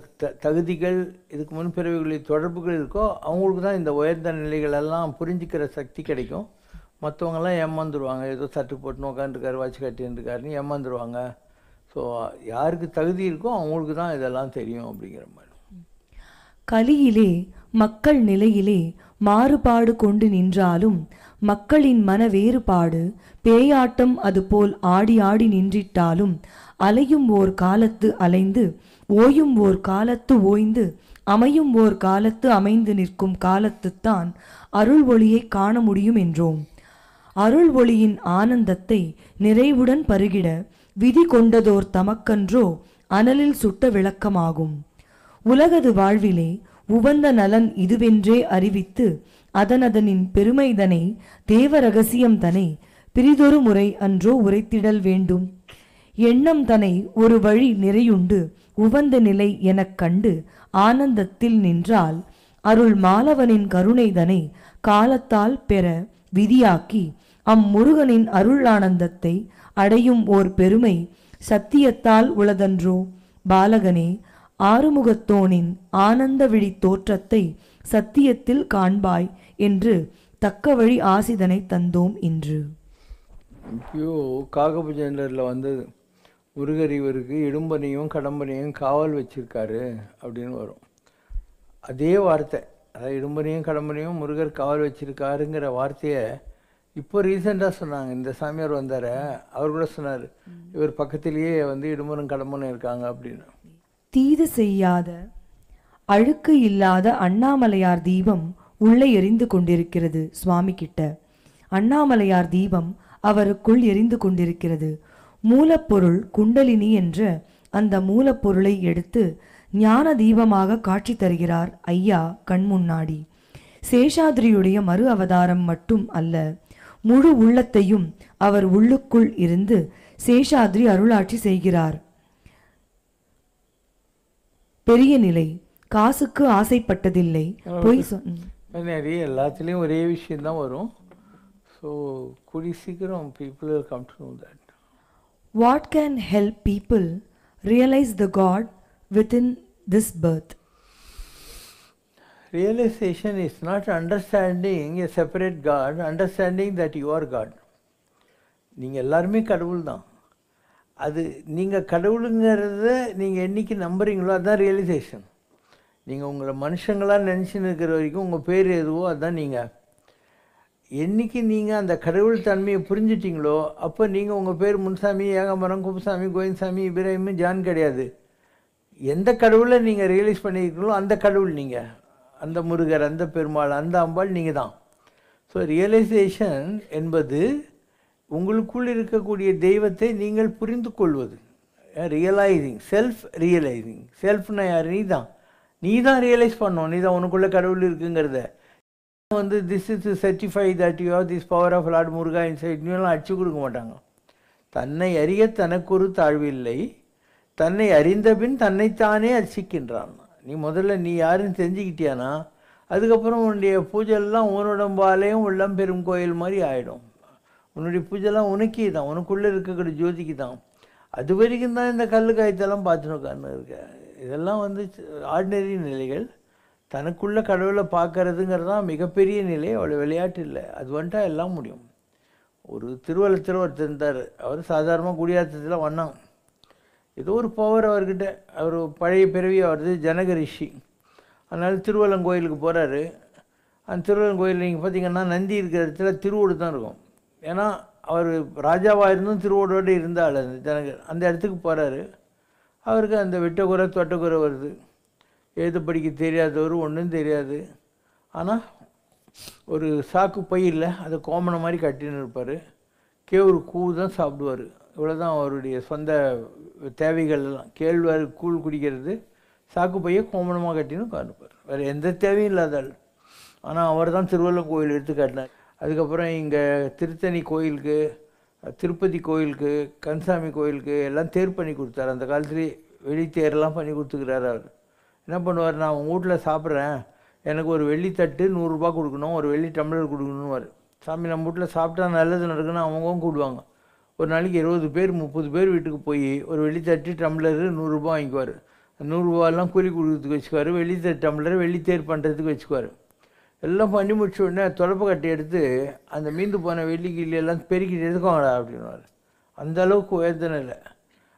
தகுதிகள், இதுக்கு முன்பிறவிகளில் தொடர்புகள் இருக்கோ அவங்களுக்கு தான் இந்த உயர்ந்த நிலைகளெல்லாம் புரிஞ்சிக்கிற சக்தி கிடைக்கும். மற்றவங்கெல்லாம் ஏமாந்துருவாங்க. ஏதோ சட்டு போட்டுன்னு உட்காந்துருக்காரு, வாட்சி கட்டிருக்காருன்னு ஏமாந்துருவாங்க. ஸோ யாருக்கு தகுதி இருக்கோ அவங்களுக்கு தான் இதெல்லாம் தெரியும் அப்படிங்கிற மாதிரி. கலியிலே மக்கள் நிலையிலே மாறுபாடு கொண்டு நின்றாலும் மக்களின் மன வேறுபாடு பேயாட்டம் அதுபோல் ஆடி ஆடி நின்றிட்டாலும் அலையும் ஓர் காலத்து அலைந்து ஓயும் ஓர் காலத்து ஓய்ந்து அமையும் ஓர் காலத்து அமைந்து நிற்கும் காலத்துத்தான் அருள் ஒளியை காண முடியும் என்றோம். அருள் ஒளியின் ஆனந்தத்தை நிறைவுடன் பருகிட விதி கொண்டதோர் தமக்கன்றோ அனலில் சுட்ட விளக்கமாகும். உலகது வாழ்விலே உவந்த நலன் இதுவென்றே அறிவித்து அதனதனின் பெருமைதனை தேவ ரகசியம் தனை பிரிதொரு முறை அன்றோ உரைத்திடல் வேண்டும். எண்ணம் தனை ஒரு வழி நிறையுண்டு உவந்த நிலை எனக் கண்டு ஆனந்தத்தில் நின்றால் அருள் மாலவனின் கருணைதனை காலத்தால் பெற விதியாக்கி அம்முருகனின் அருள் ஆனந்தத்தை அடையும் ஓர் பெருமை சத்தியத்தால் உளதன்றோ. பாலகனே, ஆறுமுகத்தோனின் ஆனந்த விழி தோற்றத்தை சத்தியத்தில் காண்பாய் என்று தக்க வழி ஆசிதனை தந்தோம் இன்று. இப்பயோ காகபுஜேண்டரில் வந்தது, முருகர் இவருக்கு இடும்பனையும் கடம்பனையும் காவல் வச்சிருக்காரு அப்படின்னு வரும். அதே வார்த்தை, அதாவது இடும்பனையும் கடம்பனையும் முருகர் காவல் வச்சிருக்காருங்கிற வார்த்தையை இப்போ ரீசெண்டாக சொன்னாங்க. இந்த சாமியார் வந்தார், அவர் கூட சொன்னார் இவர் பக்கத்திலேயே இடும்பனும் கடம்பனும் இருக்காங்க அப்படின்னு. தீது செய்யாத அழுக்கு இல்லாத அண்ணாமலையார் தீபம் உள்ளே எரிந்து கொண்டிருக்கிறது சுவாமி கிட்ட. அண்ணாமலையார் தீபம் அவருக்குள் எரிந்து கொண்டிருக்கிறது. மூலப்பொருள் குண்டலினி என்ற அந்த மூலப்பொருளை எடுத்து ஞான தீபமாக காட்சி தருகிறார் ஐயா கண்முன்னாடி. சேஷாத்ரியுடைய மறு அவதாரம் மட்டும் அல்ல, முழு உள்ளத்தையும் அவர் உள்ளுக்குள் இருந்து சேஷாத்ரி அருளாட்சி செய்கிறார். பெரிய நிலை, காசுக்கு ஆசைப்பட்டதில்லை, பொய் நிறைய எல்லாத்துலேயும் ஒரே விஷயம்தான் வரும். ஸோ கூடி சீக்கிரம் people will come to know that. What can help people realize the God within this birth? Realization is not understanding a separate God, understanding that you are God. நீங்கள் எல்லாருமே கடவுள் தான். அது நீங்கள் கடவுளுங்கிறத நீங்கள் என்றைக்கு நம்புறீங்களோ அதுதான் ரியலைசேஷன். நீங்கள் உங்களை மனுஷங்களாக நினச்சின்னு இருக்கிற வரைக்கும் உங்கள் பேர் எதுவோ அதுதான் நீங்கள். என்றைக்கு நீங்கள் அந்த கடவுள் தன்மையை புரிஞ்சிட்டிங்களோ அப்போ நீங்கள் உங்கள் பேர் முன்சாமி, ஏகாம்பரம், குப்புசாமி, கோவிந்தசாமி, இப்ராஹிம், ஜான் கிடையாது. எந்த கடவுளை நீங்கள் ரியலைஸ் பண்ணியிருக்கீங்களோ அந்த கடவுள் நீங்கள். அந்த முருகர், அந்த பெருமாள், அந்த அம்பாள் நீங்கள் தான். ஸோ ரியலைசேஷன் என்பது உங்களுக்குள் இருக்கக்கூடிய தெய்வத்தை நீங்கள் புரிந்து கொள்வது. Realising, self realising. செல்ஃப்னா யார்? நீ தான் ரியலைஸ் பண்ணோம். நீ தான் உனக்குள்ளே கடவுள் இருக்குங்கிறத வந்து this is to certify that you have this power of lord Muruga inside நீலாம் அடிச்சு கொடுக்க மாட்டாங்க. தன்னை அறிய தனக்கொரு தாழ்வு இல்லை, தன்னை அறிந்த பின் தன்னைத்தானே அர்ச்சிக்கின்றான். நீ முதல்ல நீ யாருன்னு தெரிஞ்சுக்கிட்டியானா அதுக்கப்புறம் உன்னுடைய பூஜைலாம் உன்னோடம்பாலேயும் உள்ளம் பெரும் கோயில் மாதிரி ஆகிடும். உன்னுடைய பூஜைலாம் உனக்கே தான், உனக்குள்ளே இருக்கக்கூடிய ஜோதிக்கு தான். அது வரைக்கும் தான் இந்த கல் காய்த்தெல்லாம் பார்த்துன்னு உட்கார்ந்து இருக்க. இதெல்லாம் வந்து ஆர்டினரி நிலைகள். தனக்குள்ளே கடவுளை பார்க்கறதுங்கிறது தான் மிகப்பெரிய நிலை. அவ்வளோ விளையாட்டு இல்லை. அது வந்துட்டா எல்லாம் முடியும். ஒரு திருவள்ளத்தில் ஒருத்தர் இருந்தார். அவர் சாதாரணமாக குடியாத்தத்தில் வந்தாங்க. ஏதோ ஒரு பவர் அவர்கிட்ட. அவர் பழைய பிறவி அவரது ஜனக ரிஷி. அதனால் திருவள்ளங்கோயிலுக்கு போகிறாரு. அந்த திருவள்ளங்கோயில் நீங்கள் பார்த்தீங்கன்னா நந்தி இருக்கிற இடத்துல திருவோடு தான் இருக்கும். ஏன்னா அவர் ராஜாவாக இருந்தும் திருவோடோடு இருந்தால் அந்த ஜனகர் அந்த இடத்துக்கு போகிறாரு. அவருக்கு அந்த வெட்டக்குறை தொட்டக்குறை வருது. எழுத படிக்க தெரியாதவர், ஒன்றும் தெரியாது. ஆனால் ஒரு சாக்கு பையில் அதை கோமனை மாதிரி கட்டின்னு இருப்பார். கேவுரு கூழ் தான் சாப்பிடுவார். இவ்வளோ தான் அவருடைய சொந்த தேவைகள் எல்லாம். கேழ்வார் கூழ் குடிக்கிறது, சாக்கு பையை கோமனமாக கட்டின்னு உட்காந்துப்பார். வேறு எந்த தேவையும் இல்லாதாள். ஆனால் அவர் தான் திருவள்ளம் கோயில் எடுத்து காட்டினார். அதுக்கப்புறம் இங்கே திருத்தணி கோயிலுக்கு, திருப்பதி கோயிலுக்கு, கந்தசாமி கோயிலுக்கு எல்லாம் தேர் பண்ணி கொடுத்தார். அந்த காலத்துலேயே வெளித்தேரெல்லாம் பண்ணி கொடுத்துக்கிறார். அவர் என்ன பண்ணுவார்? நான் உங்கள் வீட்டில் சாப்பிட்றேன், எனக்கு ஒரு வெள்ளித்தட்டு 100 ரூபா கொடுக்கணும், ஒரு வெள்ளி டம்ளர் கொடுக்கணும்னு. சாமி நம்ம வீட்டில் சாப்பிட்டா நல்லது நடக்குன்னு அவங்களும் கூடுவாங்க. ஒரு நாளைக்கு 20 பேர் 30 பேர் வீட்டுக்கு போய் ஒரு வெள்ளித்தட்டு டம்ளரு 100 ரூபா வாங்கிக்குவார். 100 ரூபாயெல்லாம் கூலி கொடுக்கறதுக்கு வச்சுக்குவார். வெள்ளித்தட்டு டம்ளரை வெள்ளித்தேர் பண்ணுறதுக்கு வச்சுக்குவார். எல்லாம் பண்ணி முடிச்ச உடனே தொடப்ப கட்டி எடுத்து அந்த மீந்து போன வெள்ளி கிள்ளியெல்லாம் பெருக்கிட்டு எடுக்கோங்கடா அப்படின்வார். அந்த அளவுக்கு வேதனை இல்லை.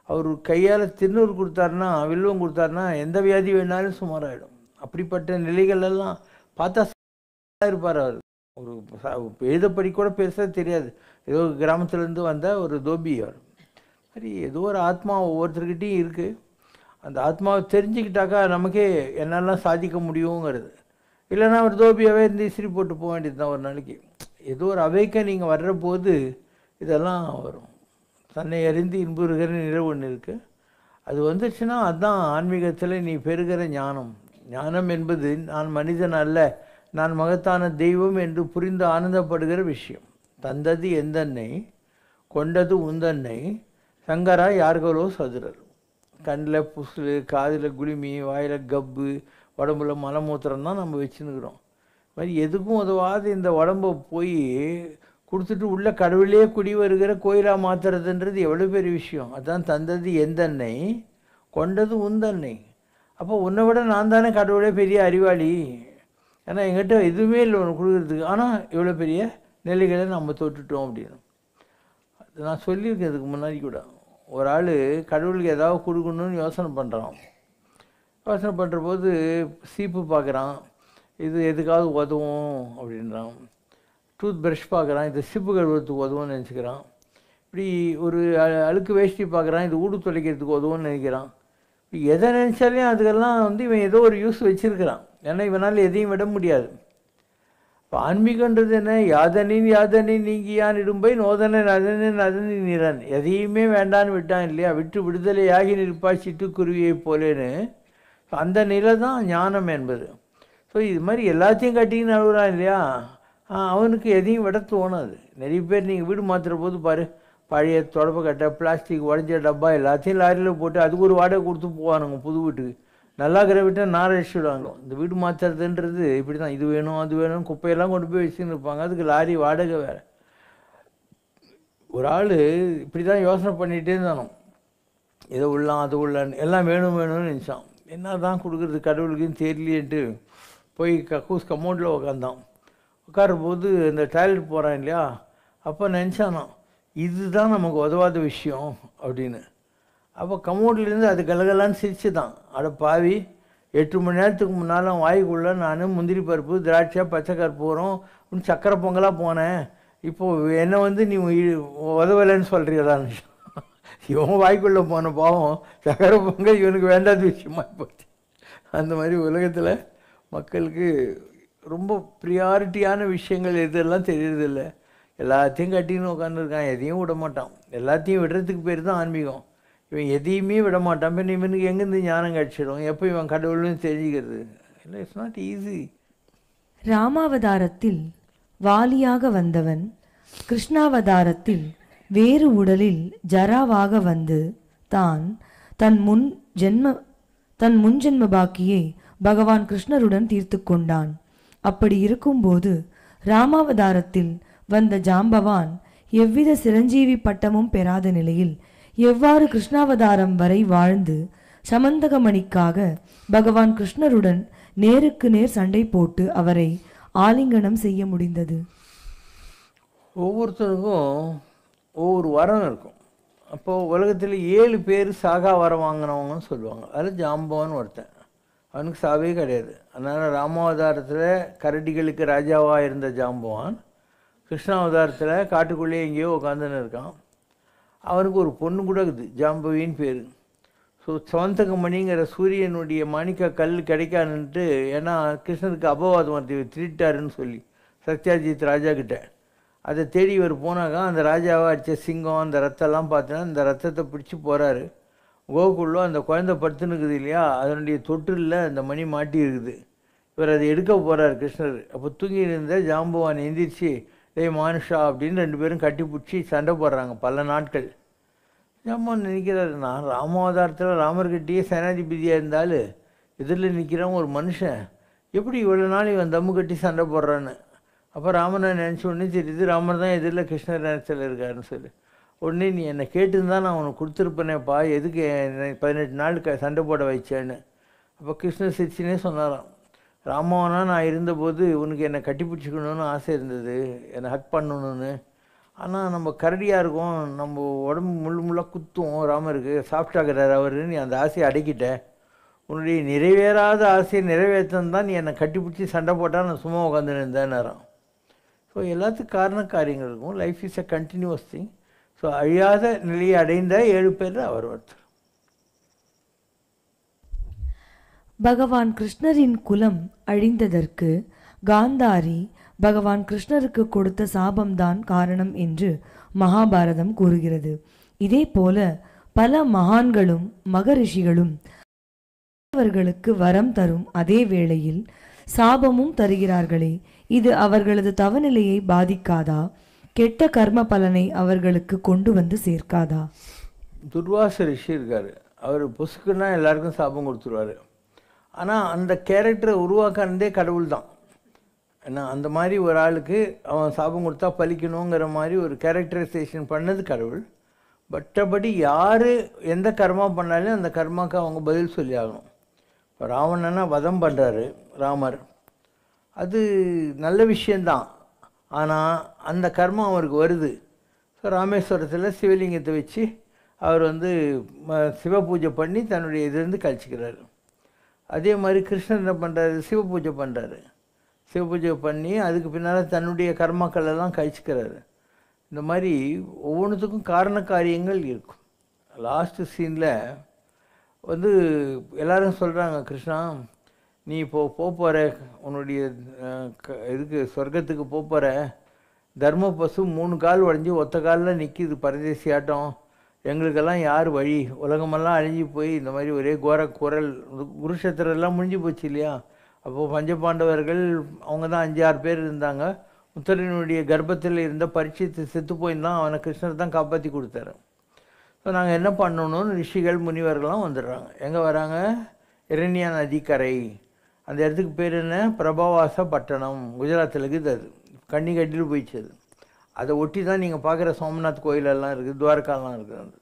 அவர் கையால் திருநூறு கொடுத்தாருன்னா, வில்வம் கொடுத்தாருன்னா எந்த வியாதி வேணாலும் சுமாராகிடும். அப்படிப்பட்ட நிலைகளெல்லாம் பார்த்தா இருப்பார். அவர் ஒரு எழுதப்படி கூட பெருசாக தெரியாது. ஏதோ கிராமத்துலேருந்து வந்த ஒரு தோபி. அவர் சரி ஏதோ ஒரு ஆத்மா ஒவ்வொருத்தர்கிட்டையும் இருக்குது. அந்த ஆத்மாவை தெரிஞ்சுக்கிட்டாக்கா நமக்கே என்னெல்லாம் சாதிக்க முடியுங்கிறது. இல்லைன்னா ஒரு தோபியாகவே இருந்து இஸ்திரி போட்டு போக வேண்டியது தான் ஒரு நாளைக்கு. ஏதோ ஒரு அவைக்க நீங்கள் வர்ற போது இதெல்லாம் வரும். தன்னை அறிந்து இன்புறுகிற நிறவு ஒன்று இருக்குது. அது வந்துச்சுன்னா அதுதான் ஆன்மீகத்தில் நீ பெறுகிற ஞானம். ஞானம் என்பது நான் மனிதன் அல்ல, நான் மகத்தான தெய்வம் என்று புரிந்து ஆனந்தப்படுகிற விஷயம். தந்தது எந்தன்னை, கொண்டது உந்தன்னை, சங்கரா யார்களோ சதுரர். கண்ணில் புசுல், காதில் குளிமி, வாயில் கப்பு, உடம்புல மலமூத்திரம் தான் நம்ம வச்சுன்னுக்கிறோம். இது மாதிரி எதுக்கும் உதவாது இந்த உடம்பை போய் கொடுத்துட்டு உள்ள கடவுளே குடி வருகிற கோயிலாக மாற்றுறதுன்றது எவ்வளோ பெரிய விஷயம். அதுதான் தந்தது எந்தன்னை, கொண்டது உந்தன்னை. அப்போ உன்னை விட நான் தானே கடவுளே பெரிய அறிவாளி. ஏன்னா எங்கிட்ட எதுவுமே இல்லை ஒன்று கொடுக்குறதுக்கு. ஆனால் இவ்வளோ பெரிய நிலைகளை நம்ம தொட்டுட்டோம் அப்படின்னு. அது நான் சொல்லியிருக்கேன் இதுக்கு முன்னாடி கூட. ஒரு ஆள் கடவுளுக்கு ஏதாவது கொடுக்கணும்னு யோசனை பண்ணுறான். யோசனை பண்ணுற போது சீப்பு பார்க்குறான், இது எதுக்காவது உதவும் அப்படின்றான். டூத் ப்ரஷ் பார்க்குறான், இது சிப்பு கழுவுறதுக்கு உதவும்னு நினச்சிக்கிறான். இப்படி ஒரு அழுக்கு வேஷ்டி பார்க்குறான், இது ஊடு துடைக்கிறதுக்கு உதவும்னு நினைக்கிறான். எதை நினச்சாலையும் அதுக்கெல்லாம் வந்து இவன் ஏதோ ஒரு யூஸ் வச்சுருக்கிறான். ஏன்னா இவனால் எதையும் விட முடியாது. இப்போ ஆன்மீகன்றது என்ன? யாதனின் நீங்கியான் இடும்பை நோதனை நதனி நிறன். எதையுமே வேண்டான்னு விட்டான் இல்லையா? விட்டு விடுதலையாகி நிற்பாய் சிட்டுக்குருவியை போலேன்னு. அந்த நிலை தான் ஞானம் என்பது. ஸோ இது மாதிரி எல்லாத்தையும் கட்டின்னு அழுகுறான் இல்லையா? அவனுக்கு எதையும் விட தோணாது. நிறைய பேர் நீங்கள் வீடு மாற்றுற போது பாரு, பழைய தொடப்ப கட்டை, பிளாஸ்டிக், உடஞ்ச டப்பா எல்லாத்தையும் லாரியில் போட்டு அதுக்கு ஒரு வாடகை கொடுத்து போவானுங்க புது வீட்டுக்கு. நல்லா இருக்கிற வீட்டை நார் அடிச்சுடுவாங்க. இந்த வீடு மாற்றுறதுன்றது இப்படி தான். இது வேணும் அது வேணும்னு குப்பையெல்லாம் கொண்டு போய் வச்சுன்னு இருப்பாங்க. அதுக்கு லாரி வாடகை வேறு. ஒரு ஆள் இப்படி தான் யோசனை பண்ணிகிட்டே இருந்தானோ. இதை உள்ளான் அது உள்ளான்னு எல்லாம் வேணும்னு நினச்சான். என்ன தான் கொடுக்குறது கடவுளுக்குன்னு தெரியலேன்ட்டு போய் கக்கூஸ் கமோண்டில் உட்காந்தான். உட்காரும்போது இந்த டாய்லெட் போகிறான் இல்லையா, அப்போ நினச்சானான் இதுதான் நமக்கு உதவாத விஷயம் அப்படின்னு. அப்போ கமோட்லேருந்து அது கலகலான்னு சிரிச்சு தான், அட பாவி 8 மணி நேரத்துக்கு முன்னால் வாய்க்குள்ளே நான் முந்திரி பருப்பு, திராட்சை, பச்சை கற்பூரம் அப்படின்னு சக்கரை பொங்கலாக போனேன், இப்போது என்னை வந்து நீ உதவலைன்னு சொல்கிறீங்களான்னு. இவன் வாய்க்குள்ளே போன பாவம் சக்கரை பொங்கல் இவனுக்கு வேண்டாத விஷயமா போச்சு. அந்த மாதிரி உலகத்தில் மக்களுக்கு ரொம்ப ப்ரியாரிட்டியான விஷயங்கள் எதெல்லாம் தெரியறதில்ல. எல்லாத்தையும் கட்டின்னு உட்காந்துருக்கான், எதையும் விட மாட்டான். எல்லாத்தையும் விடுறதுக்கு பேர் தான் ஆன்மீகம். இவன் எதையுமே விட மாட்டான். பின் இவனுக்கு எங்கேருந்து ஞானம் கிடச்சிடும், எப்போ இவன் கடவுள்னு தெரிஞ்சுக்கிறது? இல்லை, இட்ஸ் நாட் ஈஸி. ராமாவதாரத்தில் வாலியாக வந்தவன் கிருஷ்ணாவதாரத்தில் வேறு உடலில் ஜராவாக வந்து தன் முன்ஜென்ம பாக்கியை பகவான் கிருஷ்ணருடன் தீர்த்து கொண்டான். அப்படி இருக்கும்போது ராமாவதாரத்தில் வந்த ஜாம்பவான் எவ்வித சிரஞ்சீவி பட்டமும் பெறாத நிலையில் எவ்வாறு கிருஷ்ணாவதாரம் வரை வாழ்ந்து சமந்தகமணிக்காக பகவான் கிருஷ்ணருடன் நேருக்கு நேர் சண்டை போட்டு அவரை ஆலிங்கனம் செய்ய முடிந்தது? ஒவ்வொருத்தருக்கும் ஒவ்வொரு வரம் இருக்கும். அப்போது உலகத்தில் 7 பேர் சாகா வரம் வாங்கினவங்கன்னு சொல்லுவாங்க. அதில் ஜாம்பவான் ஒருத்தன். அவனுக்கு சாவே கிடையாது. அதனால் ராமாவதாரத்தில் கரடிகளுக்கு ராஜாவாக இருந்த ஜாம்பவான் கிருஷ்ணாவதாரத்தில் காட்டுக்குள்ளேயே எங்கேயோ உட்காந்துன்னு இருக்கான். அவனுக்கு ஒரு பொண்ணு கூட இருக்குது, ஜாம்பவின்னு பேர். ஸோ சவந்தகமணிங்கிற சூரியனுடைய மாணிக்க கல் கிடைக்காதுன்ட்டு, ஏன்னா கிருஷ்ணருக்கு அபவாதம் வந்து திருட்டாருன்னு சொல்லி சத்யாஜித் ராஜா கிட்ட அதை தேடி இவர் போனாக்கா அந்த ராஜாவை அடித்த சிங்கம் அந்த ரத்தம்லாம் பார்த்தோன்னா இந்த ரத்தத்தை பிடிச்சி போகிறாரு. கோகுள்ளோ அந்த குழந்தை படுத்துனுக்குது இல்லையா, அதனுடைய தொட்டிலில் அந்த மணி மாட்டி இருக்குது. இவர் அதை எடுக்க போகிறார் கிருஷ்ணர். அப்போ தூங்கி இருந்த ஜாம்பவான் எந்திரிச்சு, டேய் மானுஷா அப்படின்னு 2 பேரும் கட்டி பிடிச்சி சண்டை போடுறாங்க பல நாட்கள். ஜாம்பவான் நினைக்கிறாரு, நான் ராமாவதாரத்தில் ராமர்கிட்டயே சேனாதிபதியாக இருந்தாலும் எதிரில் நிற்கிறவன் ஒரு மனுஷன், எப்படி இவ்வளோ நாள் இவன் தம்மு கட்டி சண்டை போடுறான்னு. அப்போ ராமனை நினச்ச உடனே தெரியுது ராமர் தான் எதிரில் கிருஷ்ணர் நினச்சில் இருக்காருன்னு சொல்லி. உடனே நீ என்னை கேட்டுருந்தா நான் உனக்கு கொடுத்துருப்பேனேப்பா, எதுக்கு என்னை 18 நாள் சண்டை போட வைச்சேன்னு. அப்போ கிருஷ்ணர் சிரிச்சினே சொன்னாராம், ராமாவனா நான் இருந்தபோது உனக்கு என்னை கட்டி பிடிச்சிக்கணுன்னு ஆசை இருந்தது, என்னை ஹக் பண்ணணுன்னு. ஆனால் நம்ம கரடியாக இருக்கோம், நம்ம உடம்பு முள்ளாக குத்துவோம், ராமருக்கு சாஃப்டாகிறார் அவர், நீ அந்த ஆசையை அடக்கிட்ட. உன்னுடைய நிறைவேறாத ஆசையை நிறைவேற்றன்னு தான் நீ என்னை கட்டி பிடிச்சி சண்டை போட்டால் நான் சும்மா உட்காந்துன்னு இருந்தேன்னாராம். ஸோ எல்லாத்துக்கும் காரண காரியங்கள் இருக்கும். Life is a continuous thing. So அழியாத நிலையை அடைந்த 7 பேர் அவர் ஒருத்தர். பகவான் கிருஷ்ணரின் குலம் அழிந்ததற்கு காந்தாரி பகவான் கிருஷ்ணருக்கு கொடுத்த சாபம்தான் காரணம் என்று மகாபாரதம் கூறுகிறது. இதே போல பல மகான்களும் மகரிஷிகளும் அவர்களுக்கு வரம் தரும் அதே வேளையில் சாபமும் தருகிறார்களே, இது அவர்களது தவநிலையை பாதிக்காதா? கெட்ட கர்ம பலனை அவர்களுக்கு கொண்டு வந்து சேர்க்காதா? துர்வாச ரிஷி இருக்கார், அவர் பொசுக்குன்னா எல்லாருக்கும் சாபம் கொடுத்துருவார். ஆனால் அந்த கேரக்டரை உருவாக்குறதே கடவுள் தான். ஏன்னா அந்த மாதிரி ஒரு ஆளுக்கு அவன் சாபம் கொடுத்தா பலிக்கணுங்கிற மாதிரி ஒரு கேரக்டரைசேஷன் பண்ணது கடவுள். மற்றபடி யார் எந்த கர்மா பண்ணாலும் அந்த கர்மாவுக்கு அவங்க பதில் சொல்லி ஆகணும். இப்போ ராவணனை வதம் பண்ணுறாரு ராமர், அது நல்ல விஷயந்தான். ஆனால் அந்த கர்மம் அவருக்கு வருது. ஸோ ராமேஸ்வரத்தில் சிவலிங்கத்தை வச்சு அவர் சிவ பூஜை பண்ணி தன்னுடைய இதுலேருந்து கழிச்சிக்கிறாரு. அதே மாதிரி கிருஷ்ணர் என்ன பண்ணுறாரு, சிவ பூஜை பண்ணுறாரு. சிவ பூஜை பண்ணி அதுக்கு பின்னால் தன்னுடைய கர்மாக்கள் எல்லாம் கழிச்சிக்கிறாரு. இந்த மாதிரி ஒவ்வொன்றுத்துக்கும் காரண காரியங்கள் இருக்கும். லாஸ்ட்டு சீனில் எல்லோரும் சொல்கிறாங்க, கிருஷ்ணா நீ போகிற உன்னுடைய இதுக்கு சொர்க்கத்துக்கு போகிற, தர்ம பசு 3 கால் உடஞ்சி ஒத்த காலில் நிற்கிது பரதேசி ஆட்டம், எங்களுக்கெல்லாம் யார் வழி, உலகமெல்லாம் அழிஞ்சு போய் இந்த மாதிரி ஒரே கோர குரல், குருஷத்திரெல்லாம் முடிஞ்சு போச்சு இல்லையா. அப்போது பஞ்சபாண்டவர்கள் அவங்க தான் 5-6 பேர் இருந்தாங்க. உத்தரனுடைய கர்ப்பத்தில் இருந்த பரீட்சித்து செத்து போயிருந்தான், அவனை கிருஷ்ணர் தான் காப்பாற்றி கொடுத்தாரு. ஸோ நாங்கள் என்ன பண்ணணும்னு ரிஷிகள் முனிவர்கள்லாம் வந்துடுறாங்க. எங்கே வராங்க, இரண்யா நதிக்கரை, அந்த இடத்துக்கு பேர் என்ன, பிரபாவாச பட்டணம், குஜராத்தில் இருக்குது. அது கட்டில் போயிடுச்சு. அது அதை ஒட்டி தான் நீங்கள் பார்க்குற சோம்நாத் கோயிலெல்லாம் இருக்குது, துவாரகாலாம் இருக்குது.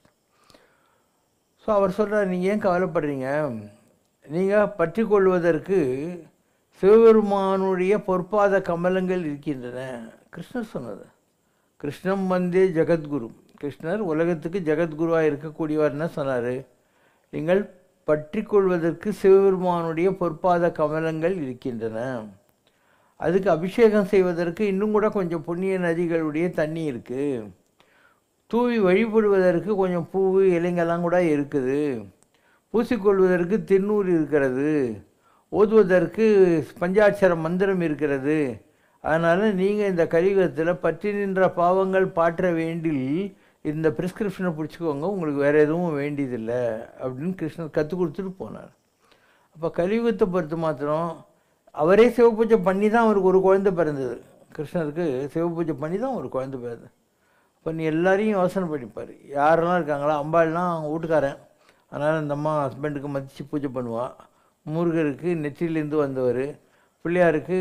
ஸோ அவர் சொல்கிறார், நீங்கள் ஏன் கவலைப்படுறீங்க, நீங்கள் பற்றி கொள்வதற்கு சிவபெருமானுடைய பொற்பாத கமலங்கள் இருக்கின்றன. கிருஷ்ணர் சொன்னது. கிருஷ்ணம் வந்தே ஜெகத்குரு. கிருஷ்ணர் உலகத்துக்கு ஜெகத்குருவாக இருக்கக்கூடியவர் என்ன சொன்னார்? நீங்கள் பற்றி கொள்வதற்கு சிவபெருமானுடைய பொற்பாத கமலங்கள் இருக்கின்றன. அதுக்கு அபிஷேகம் செய்வதற்கு இன்னும் கூட கொஞ்சம் புண்ணிய நதிகளுடைய தண்ணி இருக்குது. தூவி வழிபடுவதற்கு கொஞ்சம் பூ இலைங்கெல்லாம் கூட இருக்குது. பூசிக்கொள்வதற்கு திருநூறு இருக்கிறது. ஓதுவதற்கு பஞ்சாட்சர மந்திரம் இருக்கிறது. அதனால் நீங்கள் இந்த கலியுகத்தில் பற்றி நின்ற பாவங்கள் பாற்ற வேண்டில் இந்த ப்ரிஸ்கிரிப்ஷனை பிடிச்சிக்கோங்க, உங்களுக்கு வேறு எதுவும் வேண்டியதில்லை அப்படின்னு கிருஷ்ணர் கற்றுக் கொடுத்துட்டு போனார். அப்போ கலியுகத்தை பொறுத்து மாத்திரம் அவரே சிவபூஜை பண்ணி தான் அவருக்கு ஒரு குழந்தை பிறந்தது. கிருஷ்ணருக்கு சிவபூஜை பண்ணி தான் ஒரு குழந்தை பிறந்தது. இப்போ நீ எல்லாரையும் யோசனை பண்ணிப்பார். யாரெல்லாம் இருக்காங்களா? அம்பாள்லாம் அவங்க வீட்டுக்காரன், அதனால் அந்த அம்மா ஹஸ்பண்டுக்கு மதித்து பூஜை பண்ணுவாள். முருகருக்கு நெற்றிலேருந்து வந்தவர். பிள்ளையாருக்கு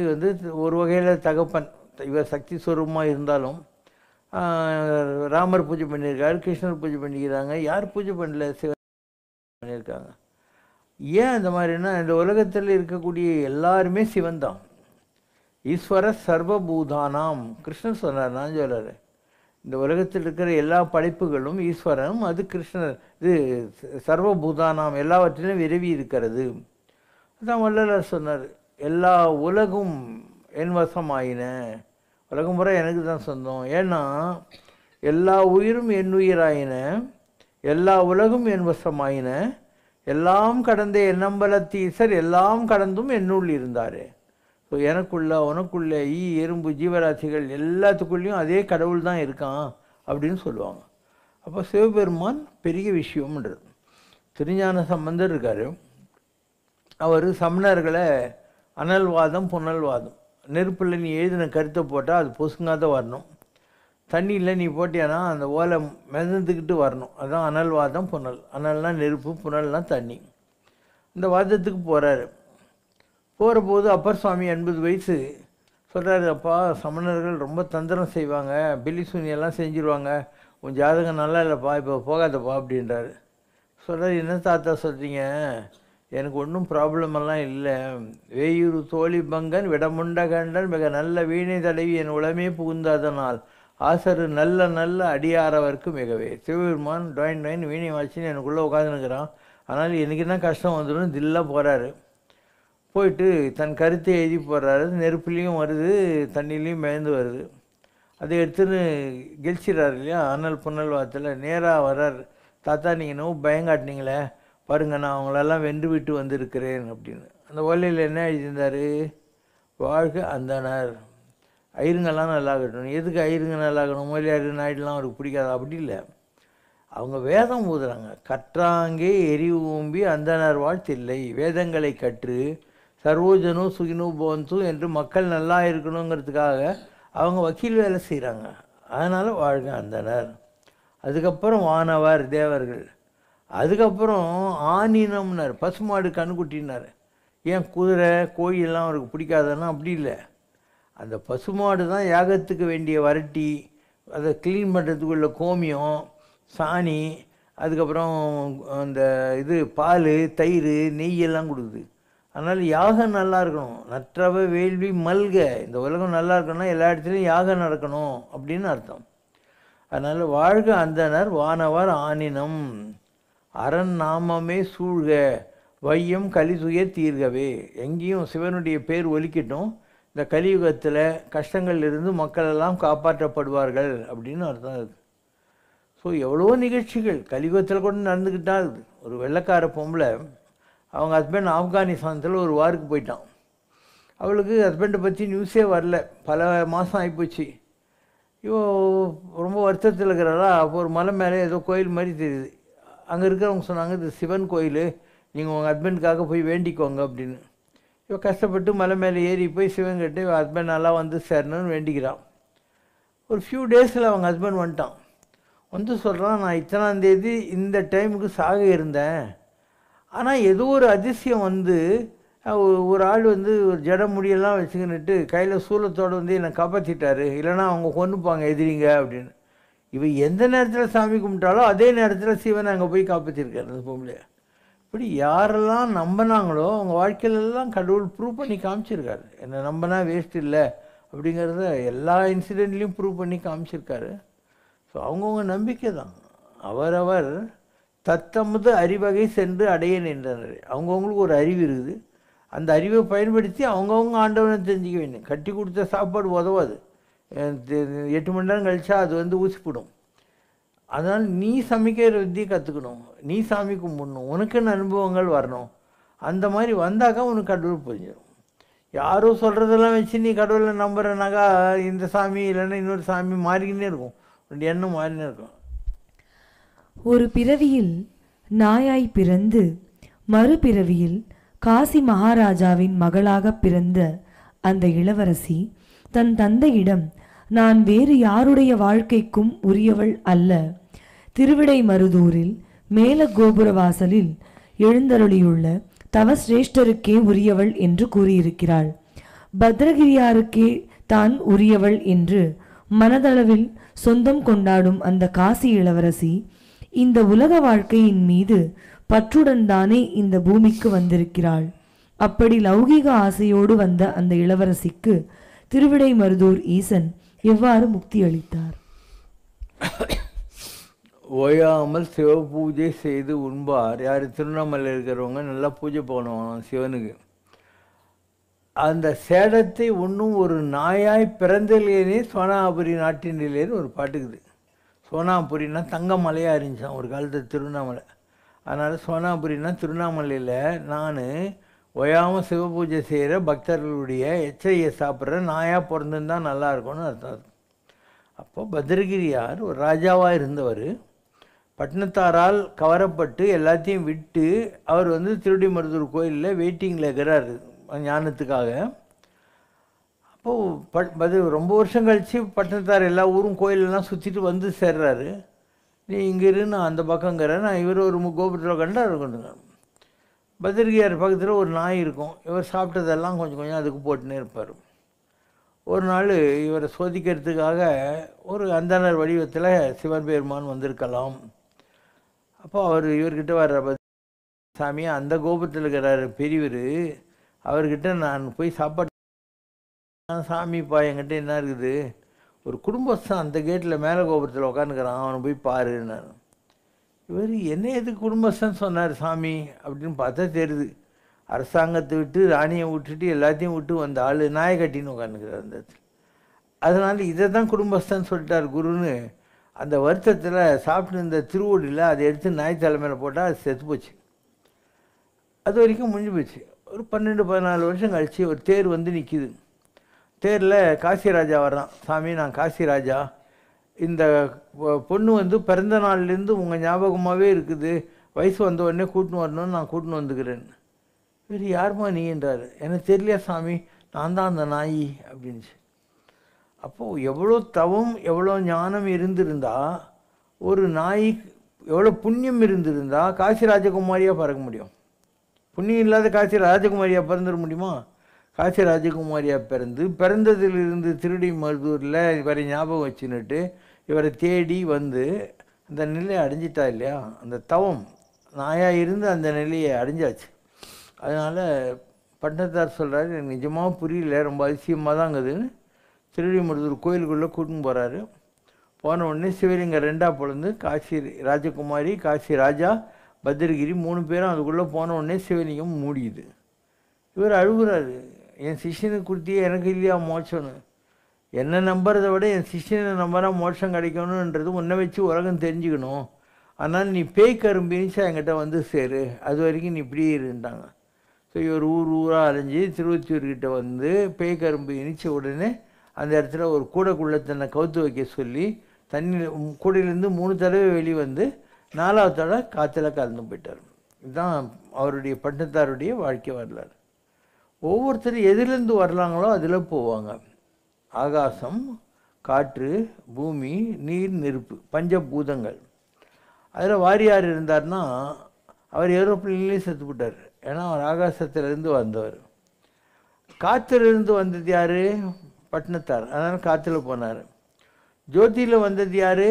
ஒரு வகையில் தகப்பன், இவர் சக்தி ஸ்வரூபமாக இருந்தாலும் ராமர் பூஜை பண்ணியிருக்காரு, கிருஷ்ணர் பூஜை பண்ணிக்கிறாங்க. யார் பூஜை பண்ணல? சிவன் பண்ணியிருக்காங்க. ஏன் அந்த மாதிரினா, இந்த உலகத்தில் இருக்கக்கூடிய எல்லாருமே சிவன் தான். ஈஸ்வர சர்வபூதானாம் கிருஷ்ணன் சொன்னார். நான் சொல்கிறார், இந்த உலகத்தில் இருக்கிற எல்லா படைப்புகளும் ஈஸ்வரனும், அது கிருஷ்ணர். இது சர்வபூதானாம் எல்லாவற்றிலும் விரவி இருக்கிறது. அதான் வள்ளலார் சொன்னார், எல்லா உலகும் என் வசமாயின. உலகம் முறை எனக்கு தான் சொந்தம். ஏன்னா எல்லா உயிரும் என் உயிராயின, எல்லா உலகும் என் வசமாயின, எல்லாம் கடந்த என்னம்பலத்தீசர் எல்லாம் கடந்தும் என்னுள் இருந்தார். ஸோ எனக்குள்ள உனக்குள்ள எறும்பு ஜீவராசிகள் எல்லாத்துக்குள்ளேயும் அதே கடவுள் தான் இருக்கான் அப்படின்னு சொல்லுவாங்க. அப்போ சிவபெருமான் பெரிய விஷயம்ன்றது. திருஞான சம்பந்தர் இருக்கார். அவர் சமணர்களை அனல்வாதம் புனல்வாதம், நெருப்பில் நீ எழுதின கருத்தை போட்டால் அது பொசுங்காத வரணும், தண்ணியில் நீ போட்டியானா அந்த ஓலை மிதந்துக்கிட்டு வரணும். அதுதான் அனல்வாதம் புனல். அனல்னால் நெருப்பு, புனல்னால் தண்ணி. இந்த வாதத்துக்கு போகிறாரு. போகிற போது அப்பர் சுவாமி 80 வயசு சொல்கிறாரு, அப்பா சமணர்கள் ரொம்ப தந்திரம் செய்வாங்க, பில்லி சூனியெல்லாம் செஞ்சுருவாங்க, உன் ஜாதகம் நல்லா இல்லைப்பா, இப்போ போகாதப்பா அப்படின்றாரு. சொல்கிறார், என்ன தாத்தா சொல்கிறீங்க? எனக்கு ஒன்றும் ப்ராப்ளமெல்லாம் இல்லை. வேயூர் தோழி பங்கன் விடமுண்ட கண்டன் மிக நல்ல வீணை தடவி என் உளமே புகுந்ததனால் ஆசரு நல்ல நல்ல அடியாரவர்க்கு மிகவே. சிவபெருமான் டொயின் வீணை வாச்சின்னு எனக்குள்ளே உட்காந்துனுக்கிறான். ஆனால் எனக்கு என்ன கஷ்டம் வந்துடும் தில்லாக போகிறாரு. போயிட்டு தன் கருத்தை எழுதி போடுறாரு. நெருப்புலேயும் வருது, தண்ணிலையும் மிதந்து வருது. அதை எடுத்துன்னு கெலிச்சிட்றாரு இல்லையா, அனல் புனல் வாரத்தில் நேராக வர்றார். தாத்தா நீங்கள் இன்னும் பயங்காட்டினீங்களே பாருங்க, நான் அவங்களெல்லாம் வென்று விட்டு வந்திருக்கிறேன் அப்படின்னு. அந்த ஓலையில் என்ன எழுதியிருந்தார்? வாழ்க அந்தனர், ஐருங்கெல்லாம் நல்லாகட்டும். எதுக்கு ஐருங்க நல்லாகணும்? மொழியாடு நாயுடுலாம் அவருக்கு பிடிக்காது. அப்படி இல்லை, அவங்க வேதம் ஊதுறாங்க. கற்றாங்கே எரிவு ஊம்பி அந்தனர் வாழ்த்தில்லை, வேதங்களை கற்று சர்வோஜனு சுகினு போந்து என்று மக்கள் நல்லா இருக்கணுங்கிறதுக்காக அவங்க வக்கீல் வேலை செய்கிறாங்க. அதனால் வாழ்க அந்தனர். அதுக்கப்புறம் வானவர் தேவர்கள். அதுக்கப்புறம் ஆனினம்னார், பசுமாடு கண்ணுக்குட்டினார். ஏன் குதிரை கோழியெல்லாம் அவருக்கு பிடிக்காதுன்னா அப்படி இல்லை, அந்த பசுமாடு தான் யாகத்துக்கு வேண்டிய வரட்டி, அதை க்ளீன் பண்ணுறதுக்குள்ள கோமியம், சாணி, அதுக்கப்புறம் அந்த பால், தயிர், நெய்யெல்லாம் கொடுக்குது. அதனால் யாகம் நல்லா இருக்கணும். நற்றவ வேள்வி மல்க, இந்த உலகம் நல்லா இருக்கணும்னா எல்லா இடத்துலையும் யாகம் நடக்கணும் அப்படின்னு அர்த்தம். அதனால் வாழ்க அந்தனர் வானவர் ஆனினம், அரண் நாமமே சூழ்க, வையம் கலிதுய தீர்கவே. எங்கேயும் சிவனுடைய பேர் ஒலிக்கட்டும், இந்த கலியுகத்தில் கஷ்டங்கள்லேருந்து மக்களெல்லாம் காப்பாற்றப்படுவார்கள் அப்படின்னு அர்த்தம் இருக்குது. ஸோ எவ்வளோ நிகழ்ச்சிகள் கலியுகத்தில் கூட நடந்துக்கிட்டா இருக்குது. ஒரு வெள்ளைக்கார பொம்பளை, அவங்க ஹஸ்பண்ட் ஆப்கானிஸ்தானத்தில் ஒரு வாருக்கு போயிட்டான். அவளுக்கு ஹஸ்பண்டை பற்றி நியூஸே வரல, பல மாதம் ஆகிப்போச்சு. இவோ ரொம்ப வருத்தத்தில் இருக்கிறாளா. அப்போ ஒரு மலை மேலே ஏதோ கோயில் மாதிரி தெரியுது. அங்கே இருக்கிறவங்க சொன்னாங்க, இது சிவன் கோயில், நீங்கள் உங்கள் ஹஸ்பண்டுக்காக போய் வேண்டிக்கோங்க அப்படின்னு. இவ கஷ்டப்பட்டு மலை மேலே ஏறி போய் சிவன் கிட்டே ஹஸ்பண்ட் நல்லா வந்து சேரணும்னு வேண்டிக்கிறான். ஒரு ஃபியூ டேஸில் அவங்க ஹஸ்பண்ட் வந்துட்டான். வந்து சொல்கிறான், நான் இத்தனாம் தேதி இந்த டைமுக்கு சாக இருந்தேன், ஆனால் ஏதோ ஒரு அதிசயம் வந்து ஒரு ஆள் ஒரு ஜட முடியெல்லாம் வச்சுக்கின்னுட்டு கையில் சூலத்தோடு என்னை காப்பாற்றிட்டாரு, இல்லைனா அவங்க கொண்டுப்பாங்க எதிரிங்க அப்படின்னு. இவன் எந்த நேரத்தில் சாமி கும்பிட்டாலோ அதே நேரத்தில் சிவனை அங்கே போய் காப்பாற்றிருக்காரு அந்த பொம்பளைய. இப்படி யாரெல்லாம் நம்பினாங்களோ அவங்க வாழ்க்கையிலெல்லாம் கடவுள் ப்ரூவ் பண்ணி காமிச்சிருக்காரு. என்னை நம்பினா வேஸ்ட் இல்லை அப்படிங்கிறத எல்லா இன்சிடெண்ட்லேயும் ப்ரூவ் பண்ணி காமிச்சிருக்காரு. ஸோ அவங்கவுங்க நம்பிக்கை தான். அவரவர் தத்தமது அறிவகை சென்று அடைய நின்றனர். அவங்கவுங்களுக்கு ஒரு அறிவு இருக்குது. அந்த அறிவை பயன்படுத்தி அவங்கவுங்க ஆண்டவனை தெரிஞ்சிக்க வேண்டும். கட்டி கொடுத்த சாப்பாடு உதவாது. 8 மணி நேரம் கழிச்சா அது ஊசிப்படும். அதனால் நீ சமைக்கிற வித்தியை கற்றுக்கணும், நீ சாமி கும்பிடணும், உனக்குன்னு அனுபவங்கள் வரணும். அந்த மாதிரி வந்தாக்கா உனக்கு கடவுள் புரிஞ்சிடும். யாரோ சொல்கிறதெல்லாம் வச்சு நீ கடவுளை நம்புறனாக்கா இந்த சாமி இல்லைன்னா இன்னொரு சாமி மாறிக்கினே இருக்கும், உன்னுடைய எண்ணம் மாறினே இருக்கும். ஒரு பிறவியில் நாயாய் பிறந்து மறுபிறவியில் காசி மகாராஜாவின் மகளாக பிறந்த அந்த இளவரசி தன் தந்தையிடம், நான் வேறு யாருடைய வாழ்க்கைக்கும் உரியவள் அல்ல, திருவிடைமருதூரில் மேல கோபுரவாசலில் எழுந்தருளியுள்ள தவசிரேஷ்டருக்கே உரியவள் என்று கூறியிருக்கிறாள். பத்ரகிரியாருக்கே தான் உரியவள் என்று மனதளவில் சொந்தம் கொண்டாடும் அந்த காசி இளவரசி இந்த உலக வாழ்க்கையின் மீது பற்றுடன் தானே இந்த பூமிக்கு வந்திருக்கிறாள். அப்படி லௌகீக ஆசையோடு வந்த அந்த இளவரசிக்கு திருவிடைமருதூர் ஈசன் எவ்வாறு முக்தி அளித்தார்? ஓயாமல் சிவ பூஜை செய்து உண்பார். யார் திருவண்ணாமலை இருக்கிறவங்க நல்லா பூஜை பண்ணுவாங்க சிவனுக்கு. அந்த சேடத்தை ஒன்றும் ஒரு நாயாய் பிறந்தலேனே சோனாபுரி நாட்டினிலேன்னு ஒரு பாட்டுக்குது. சோனாபுரின்னா தங்க மலையாக இருந்துச்சான் ஒரு காலத்தில் திருவண்ணாமலை. அதனால் சோனாபுரின்னா திருவண்ணாமலையில் நான் ஓயாமல் சிவ பூஜை செய்கிற பக்தர்களுடைய எச்சரியை சாப்பிட்ற நாயாக பிறந்துருந்தால் நல்லாயிருக்கும்னு அர்த்தம். அப்போ பத்ரகிரியார் ஒரு ராஜாவாக இருந்தவர். பட்டினத்தாரால் கவரப்பட்டு எல்லாத்தையும் விட்டு அவர் திருவிடைமருதூர் கோயிலில் வெயிட்டிங்கில் இருக்கிறார் ஞானத்துக்காக. அப்போது ரொம்ப வருஷம் கழித்து பட்டினத்தார் எல்லா ஊரும் கோயிலெல்லாம் சுற்றிட்டு சேர்றாரு. நீ இங்கே இரு, நான் அந்த பக்கங்கிறேன், நான் இவர் ஒரு கோபுரத்தில் கண்டு அவர் கொண்டுங்க. பத்ரகிரியார் பக்கத்தில் ஒரு நாய் இருக்கும். இவர் சாப்பிட்டதெல்லாம் கொஞ்சம் கொஞ்சம் அதுக்கு போட்டுன்னே இருப்பார். ஒரு நாள் இவரை சோதிக்கிறதுக்காக ஒரு அந்தனர் வடிவத்தில் சிவன் பெருமான் வந்திருக்கலாம். அப்போ அவர் இவர்கிட்ட வர்ற, சாமி அந்த கோபுரத்தில் இருக்கிறார் பெரியவர், அவர்கிட்ட நான் போய் சாப்பாடு, சாமிப்பா என்கிட்ட என்ன இருக்குது, ஒரு குடும்பஸ்தான் அந்த கேட்டில் மேலே கோபுரத்தில் உட்காந்துக்கிறான், அவனை போய் பாருன்னு. இவர் என்ன எதுக்கு குடும்பஸ்தான் சொன்னார் சாமி அப்படின்னு பார்த்தா தெரியுது, அரசாங்கத்தை விட்டு ராணியை விட்டுட்டு எல்லாத்தையும் விட்டு வந்த ஆள் நாயை கட்டின்னு உட்காந்துக்கிறார் அந்த இடத்துல. அதனால் இதை தான் குடும்பஸ்தான் சொல்லிட்டார் குருன்னு அந்த வருத்தத்தில் சாப்பிட்டு இந்த திருவோடியில் அதை எடுத்து நாய் தலைமையில் போட்டால் அது செத்து போச்சு. அது வரைக்கும் முடிஞ்சு போச்சு. ஒரு 12-14 வருஷம் கழித்து ஒரு தேர் நிற்கிது. தேரில் காசிராஜா வர்றான். சாமி நான் காசிராஜா, இந்த பொண்ணு பிறந்த நாள்லேருந்து உங்கள் ஞாபகமாகவே இருக்குது, வயசு வந்த உடனே கூட்டின்னு வரணும்னு நான் கூட்டின்னு வந்துக்கிறேன். இவர் யாருமா நீன்றார். எனக்கு தெரியலையா சாமி, நான் தான் அந்த நாய் அப்படின்ச்சு. அப்போது எவ்வளோ தவம் எவ்வளோ ஞானம் இருந்திருந்தா, ஒரு நாய் எவ்வளோ புண்ணியம் இருந்திருந்தா காசி ராஜகுமாரியாக பிறக்க முடியும். புண்ணியம் இல்லாத காசி ராஜகுமாரியாக பிறந்துட முடியுமா? காசி ராஜகுமாரியாக பிறந்ததிலிருந்து திருவிடைமருதூரில் இவரை ஞாபகம் வச்சுன்னுட்டு இவரை தேடி அந்த நிலையை அடைஞ்சிட்டா இல்லையா? அந்த தவம் நாயாக இருந்து அந்த நிலையை அடைஞ்சாச்சு. அதனால் பட்டினத்தார் சொல்கிறாரு, எனக்கு நிஜமாக புரியல, ரொம்ப அதிசயமாக தாங்குதுன்னு திருவிடைமருதூர் கோயிலுக்குள்ளே கூட்டின்னு போகிறாரு. போன உடனே சிவலிங்கம் 2ஆக பொழுது காசி ராஜகுமாரி, காசி ராஜா, பத்ரகிரி 3 பேரும் அதுக்குள்ளே போன உடனே சிவலிங்கம் மூடியுது. இவர் அழுகுறாரு, என் சிஷ்யனுக்கு கொடுத்தியே எனக்கு இல்லையா மோட்சம்னு. என்னை நம்புறதை விட என் சிஷ்யனை நம்புறா மோட்சம் கிடைக்கணுன்றது உன்னை வச்சு உலகம் தெரிஞ்சுக்கணும். ஆனால் நீ பேய் கரும்பினிச்சா என்கிட்ட சேரு, அது வரைக்கும் நீ இப்படியே இருந்துட்டாங்க. ஸோ இவர் ஊராக அலைஞ்சி திருவொற்றியூர்கிட்ட பேய் கரும்பு இனிச்ச உடனே அந்த இடத்துல ஒரு கூடைக்குள்ளே தன்னை கவுத்து வைக்க சொல்லி தண்ணி கூடையிலேருந்து 3 தடவை வெளியே 4ஆவது தடவை காற்றுல கலந்து போயிட்டார். இதுதான் அவருடைய பட்டினத்தாருடைய வாழ்க்கை வரலாறு. ஒவ்வொருத்தரும் எதுலேருந்து வரலாங்களோ அதில் போவாங்க. ஆகாசம், காற்று, பூமி, நீர், நெருப்பு, பஞ்சபூதங்கள். அதில் வாரியார் இருந்தார்னா அவர் ஏரோப்ளேன்லேயே செத்து போட்டார். ஏன்னா அவர் ஆகாசத்திலேருந்து வந்தவர். காற்றுலேருந்து வந்தது யார்? பட்டினத்தார். அதனால் காற்றுல போனார். ஜோதியில் வந்தது யார்?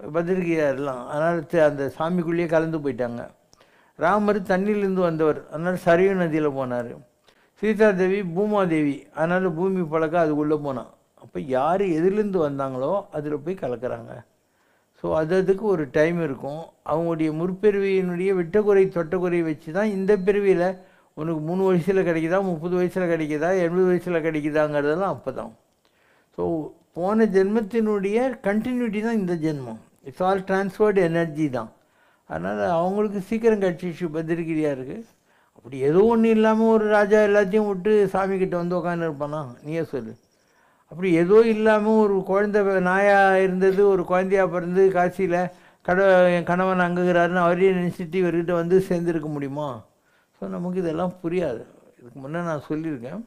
பத்ரகிரியார்லாம். அதனால் அந்த சாமிக்குள்ளேயே கலந்து போயிட்டாங்க. ராமர் தண்ணியிலேருந்து வந்தவர், அதனால் சரியு நதியில் போனார். சீதாதேவி பூமாதேவி, அதனால் பூமி பழக்க அதுக்குள்ளே போனான். அப்போ யார் எதுலேருந்து வந்தாங்களோ அதில் போய் கலக்கிறாங்க. ஸோ அதுக்கு ஒரு டைம் இருக்கும். அவங்களுடைய முற்பிறவியினுடைய விட்டக்குறை தொட்டக்குறை வச்சு தான் இந்த பிறவியில் உனக்கு 3 வயசில் கிடைக்குதா, 30 வயசில் கிடைக்குதா, 80 வயசில் கிடைக்குதாங்கிறதெல்லாம் அப்போ தான். ஸோ போன ஜென்மத்தினுடைய கண்டினியூட்டி தான் இந்த ஜென்மம். இட்ஸ் ஆல் டிரான்ஸ்ஃபர்டு எனர்ஜி தான். அதனால் அவங்களுக்கு சீக்கிரம் கட்சி பத்திரிக்கையாக இருக்குது. அப்படி ஏதோ ஒன்றும் இல்லாமல் ஒரு ராஜா எல்லாத்தையும் விட்டு சாமிக்கிட்ட வந்து உட்காந்து இருப்பானா, நீயே சொல்லு. அப்படி ஏதோ இல்லாமல் ஒரு குழந்தை நாயாக இருந்தது, ஒரு குழந்தையாக பிறந்து காசியில் என் கணவன் அங்குகிறாருன்னு அவரையும் நினச்சிட்டு இவர்கிட்ட வந்து சேர்ந்துருக்க முடியுமா? ஸோ நமக்கு இதெல்லாம் புரியாது. இதுக்கு முன்னே நான் சொல்லியிருக்கேன்.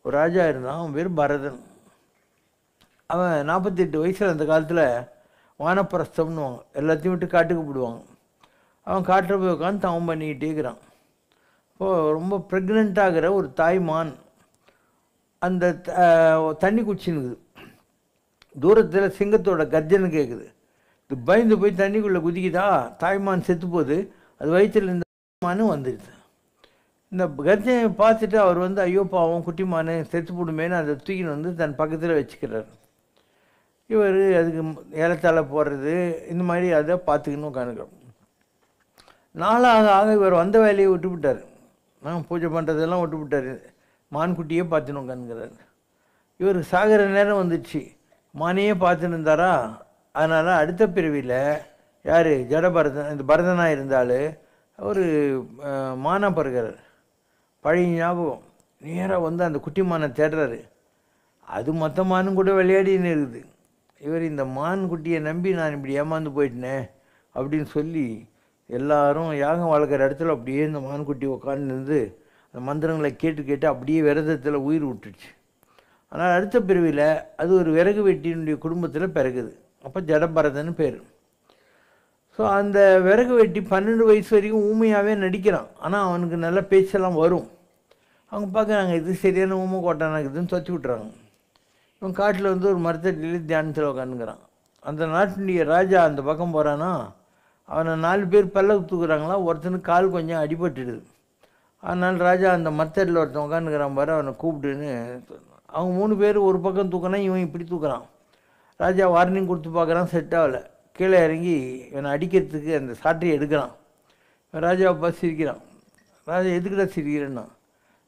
ஒரு ராஜா இருந்தான், அவன் பேர் பரதன். அவன் 48 வயசில் அந்த காலத்தில் வானப்பிரஸ்தம்னுவாங்க, எல்லாத்தையும் விட்டு காட்டுக்கு போடுவாங்க. அவன் காட்டில் போய் உட்காந்து தவம் பண்ணிக்கிட்டே இருக்கிறான். இப்போது ரொம்ப ப்ரெக்னென்ட் ஆகிற ஒரு தாய்மான் அந்த தண்ணி குடிச்சுனுக்குது. தூரத்தில் சிங்கத்தோட கர்ஜனை கேட்குது. இது பயந்து போய் தண்ணிக்குள்ளே குதிக்குதா, தாய்மான் செத்து போகுது. அது வயிற்றில் இந்த மானு வந்துடுது. இந்த கர்ஜனையை பார்த்துட்டு அவர் வந்து ஐயோ பாவம் குட்டிமானு செத்து போடுமேன்னு அதை தூக்கின்னு வந்து தன் பக்கத்தில் வச்சுக்கிறார். இவர் அதுக்கு ஏலத்தாழ போடுறது இந்த மாதிரி அதை பார்த்துக்கணும் உட்காந்துக்கிறோம். நாளாக ஆக இவர் வந்த வேலையை விட்டுவிட்டார். பூஜை பண்ணுறதெல்லாம் விட்டுவிட்டார். மான்குட்டியே பார்த்துன்னு உட்காந்துக்கிறார். இவர் சாகிற நேரம் வந்துடுச்சு. மானையே பார்த்துன்னு இருந்தாரா. அதனால் அடுத்த பிறவியில் யார் ஜடபரதன், இந்த பரதனாக இருந்தாலும் ஒரு மானா பருகிறார். பழைய ஞாபகம். நேராக வந்து அந்த குட்டி மானை தேடுறாரு. அது மற்ற மானும் கூட விளையாடின்னு இருக்குது. இவர் இந்த மான் குட்டியை நம்பி நான் இப்படி ஏமாந்து போயிட்டேனே அப்படின்னு சொல்லி எல்லாரும் யாகம் வளர்க்குற இடத்துல அப்படியே இந்த மான்குட்டி உட்காந்துருந்து அந்த மந்திரங்களை கேட்டு கேட்டு அப்படியே விரதத்தில் உயிர் விட்டுடுச்சு. ஆனால் அடுத்த பிறவியில் அது ஒரு விறகு வெட்டியினுடைய குடும்பத்தில் பிறகுது. அப்போ ஜடபரதன்னு பேர். ஸோ அந்த விறகு வெட்டி 12 வயசு வரைக்கும் ஊமையாகவே நடிக்கிறான். ஆனால் அவனுக்கு நல்ல பேச்செல்லாம் வரும். அவங்க பார்க்குறாங்க இது சரியான ஊமை கோட்டானாக்குதுன்னு தொத்தி விட்றாங்க. இவன் காட்டில் வந்து ஒரு மரத்தடியில் தியானத்தில் உட்காந்துக்கிறான். அந்த நாட்டினுடைய ராஜா அந்த பக்கம் போகிறான்னா அவனை 4 பேர் பல்ல தூக்குறாங்களா. ஒருத்தனுக்கு கால் கொஞ்சம் அடிபட்டுடுது. அதனால் ராஜா அந்த மரத்தடியில் ஒருத்தன் உட்காந்துக்கிறான் பாரு, அவனை கூப்பிடுன்னு. அவங்க 3 பேர் ஒரு பக்கம் தூக்கினா இவன் இப்படி தூக்குறான். ராஜா வார்னிங் கொடுத்து பார்க்குறான், செட் ஆகலை. கீழே இறங்கி இவனை அடிக்கிறதுக்கு அந்த சாட்டையை எடுக்கிறான். ராஜாவை பார்த்து சிரிக்கிறான். ராஜா எதுக்குடா சிரிக்கிறேன்னா,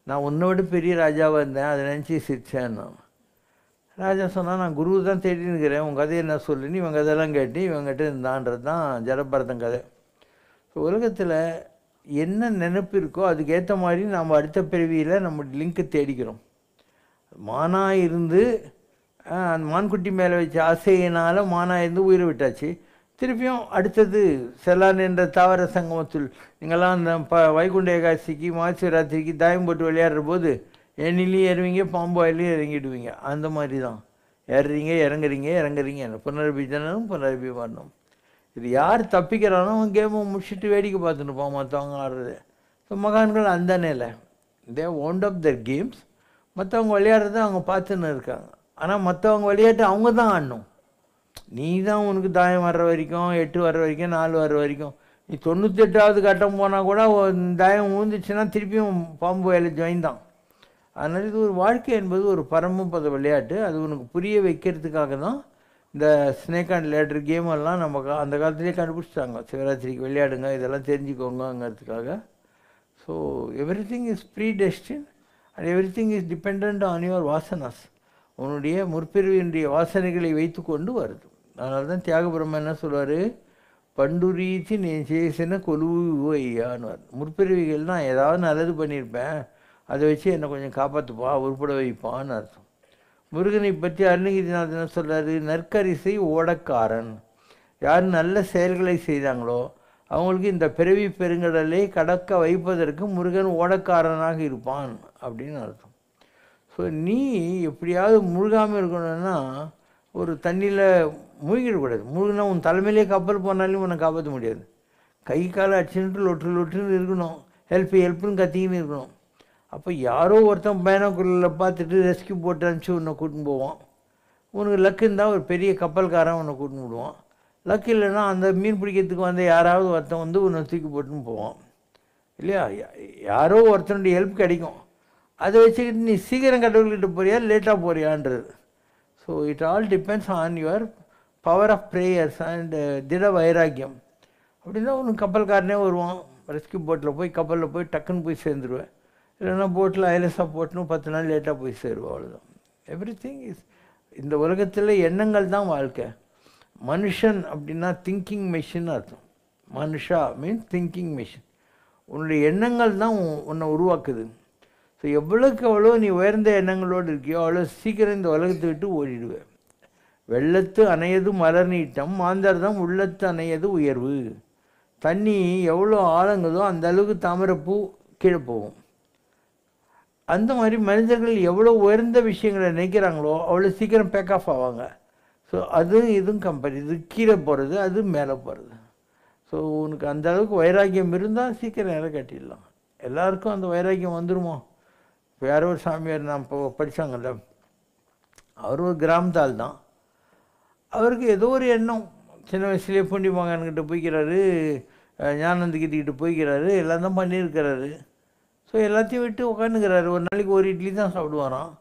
நான் உன்னை விட பெரிய ராஜாவாக இருந்தேன், அதை நினச்சி சிரிச்சேன்னா. ராஜா சொன்னால் நான் குருவை தான் தேடின்னு இருக்கிறேன், உன் கதையை என்ன சொல்லுன்னு இவன் கதையெல்லாம் கேட்டு இவங்ககிட்ட இருந்தான்றது தான் ஜடபரதன் கதை. ஸோ உலகத்தில் என்ன நினைப்பு இருக்கோ அதுக்கேற்ற மாதிரி நாம் அடுத்த பிறவியில் நம்ம லிங்க்கை தேடிக்கிறோம். மானாக இருந்து அந்த மான்குட்டி மேலே வச்ச ஆசையினால் மானாக இருந்து உயிரை விட்டாச்சு. திருப்பியும் அடுத்தது செல்லான் என்ற தாவர சங்கமத்தில் நீங்கள்லாம் அந்த வைகுண்ட ஏகாதசிக்கு மகாசிவராத்திரிக்கு தாயம் போட்டு விளையாடுற போது எண்ணிலையும் ஏறுவீங்க, பாம்பாயிலையும் இறங்கிடுவீங்க. அந்த மாதிரி தான் ஏறுறீங்க இறங்குறீங்க. புனரபி ஜனனம் புனரபி மரணம். இது யார் தப்பிக்கிறானோ அவன் கேமை முடிச்சுட்டு வேடிக்கை பார்த்துட்டு போவான் மற்றவங்க ஆடுறது. ஸோ மகான்கள் அந்த நிலை தே ஒண்ட் அப் தர் கேம்ஸ். மற்றவங்க விளையாடுறத அவங்க பார்த்துன்னு இருக்காங்க. ஆனால் மற்றவங்க விளையாட்டு அவங்க தான் ஆடணும். நீ தான் உனக்கு தாயம் வர்ற வரைக்கும் 8 வர்ற வரைக்கும் 4 வர்ற வரைக்கும் நீ 98வது கட்டம் போனால் கூட தாயம் ஊந்துச்சுன்னா திருப்பியும் பாம்பு வேலை ஜாயின் தான். அதனால் இது ஒரு வாழ்க்கை என்பது ஒரு பரமபத விளையாட்டு. அது உனக்கு புரிய வைக்கிறதுக்காக தான் இந்த ஸ்னேக் அண்ட் லேடர் கேமெல்லாம் நம்ம அந்த காலத்துலேயே கண்டுபிடிச்சிட்டாங்க. சிவராத்திரிக்கு விளையாடுங்க, இதெல்லாம் தெரிஞ்சுக்கோங்கிறதுக்காக. So everything is predestined and everything is depend on your vasanas. உன்னுடைய முற்பிரிவினுடைய வாசனைகளை வைத்து கொண்டு வருது. அதனால தான் தியாகபிரம்ம என்ன சொல்வார், பண்டுரீத்தி நீ சேசின கொலுவு ஐயான்னு. முற்பிரிவிகள்னால் ஏதாவது நல்லது பண்ணியிருப்பேன், அதை வச்சு என்னை கொஞ்சம் காப்பாற்றுப்பா, உருப்பட வைப்பான்னு அர்த்தம். முருகனை பற்றி அருணகிரிநாதன் என்ன சொல்கிறாரு, நற்கரிசை ஓடக்காரன். யார் நல்ல செயல்களை செய்தாங்களோ அவங்களுக்கு இந்த பிறவி பெருங்கடலை கடக்க வைப்பதற்கு முருகன் ஓடக்காரனாக இருப்பான் அப்படின்னு அர்த்தம். ஸோ நீ எப்படியாவது முழுகாமல் இருக்கணும்னா ஒரு தண்ணியில் மூழ்கிடக்கூடாது. முழுகினா உன் தலைமையிலே கப்பல் போனாலும் உன்னை காப்பாற்ற முடியாது. கை காலை அடிச்சுட்டு லொட்டுன்னு இருக்கணும், ஹெல்ப்புன்னு கத்திக்கின்னு இருக்கணும். அப்போ யாரோ ஒருத்தன் பயணக்குள்ள பார்த்துட்டு ரெஸ்கியூ போட்டு அனுப்பிச்சி உன்னை கூட்டின்னு போவான். உனக்கு லக்கு இருந்தால் ஒரு பெரிய கப்பல்காரன் உன்னை கூட்டின்னு விடுவான். லக்கு இல்லைன்னா அந்த மீன் பிடிக்கிறதுக்கு வந்து யாராவது ஒருத்தன் வந்து உன்னை தூக்கி போட்டுன்னு போவான். இல்லையா? யாரோ ஒருத்தனுடைய ஹெல்ப் கிடைக்கும், அதை வச்சுக்கிட்டு நீ சீக்கிரம் கடவுள்கிட்ட போறியா லேட்டாக போறியான்றது. So it all depends on your power of prayers and திட வைராக்கியம். அப்படின்னா உனக்கு கப்பல்காரனே வருவான், ரெஸ்கியூ போட்டில் போய் கப்பலில் போய் டக்குன்னு போய் சேர்ந்துருவேன். இல்லைன்னா போட்டில் ஐலஸாக போட்டுன்னு 10 நாள் லேட்டாக போய் சேருவோம், அவ்வளோதான். எவ்ரி திங் இஸ், இந்த உலகத்தில் எண்ணங்கள் தான் வாழ்க்கை. மனுஷன் அப்படின்னா திங்கிங் மெஷின் அர்த்தம். மனுஷா மீன்ஸ் திங்கிங் மெஷின். உன்னுடைய எண்ணங்கள் தான் உன்னை உருவாக்குது. ஸோ எவ்வளோக்கு எவ்வளோ நீ உயர்ந்த எண்ணங்களோடு இருக்கியோ அவ்வளோ சீக்கிரம் இந்த உலகத்தை விட்டு ஓடிடுவேன். வெள்ளத்து அணையது மலர் நீட்டம், மாந்தர்தான் உள்ளத்து அணையது உயர்வு. தண்ணி எவ்வளோ ஆழங்குதோ அந்த அளவுக்கு தாமரைப்பூ கீழே போகும். அந்த மாதிரி மனிதர்கள் எவ்வளோ உயர்ந்த விஷயங்களை நினைக்கிறாங்களோ அவ்வளோ சீக்கிரம் பேக் ஆஃப் ஆவாங்க. ஸோ அதுவும் இதுவும் கம்பேர், இது கீழே போகிறது, அது மேலே போகிறது. ஸோ உனக்கு அந்த அளவுக்கு வைராக்கியம் இருந்தால் சீக்கிரம் இலை கட்டிடலாம். எல்லாருக்கும் அந்த வைராக்கியம் வந்துடுமோ? இப்போ யாரோ ஒரு சாமியார் நான் இப்போ படித்தாங்கல்ல, அவர் ஒரு கிராமத்தால் தான். அவருக்கு ஏதோ ஒரு எண்ணம், சின்ன வயசுலேயே பூண்டி மகான்கிட்ட போய்க்கிறாரு, ஞானந்துக்கிட்ட போய்க்கிறாரு, எல்லாம் தான் பண்ணியிருக்கிறாரு. ஸோ எல்லாத்தையும் விட்டு உட்காந்துக்கிறாரு. ஒரு நாளைக்கு ஒரு இட்லி தான் சாப்பிடுவாராம்,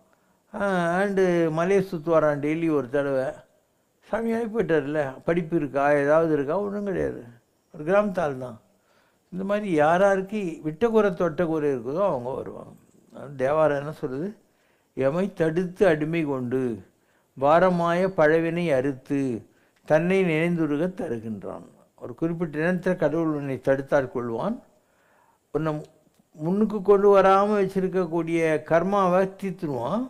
அண்டு மலையை சுற்றுவாரான் டெய்லி ஒரு தடவை. சாமியாகி போயிட்டார்ல. படிப்பு இருக்கா, ஏதாவது இருக்கா? ஒன்றும் கிடையாது. ஒரு கிராமத்தால் தான். இந்த மாதிரி யாராருக்கு விட்டக்குறை தொட்டக்குறை இருக்குதோ அவங்க வருவாங்க. தேவாரம் என்ன சொல்லுது? எமை தடுத்து அடிமை கொண்டு பாரமாய பழவினை அறுத்து தன்னை நினைந்துருக தருகின்றான். ஒரு குறிப்பிட்ட நேரத்தில் கடவுள் உன்னை தடுத்தாற் கொள்வான். உன்னை முன்னுக்கு கொண்டு வராமல் வச்சுருக்கக்கூடிய கர்மாவை தீர்த்துருவான்.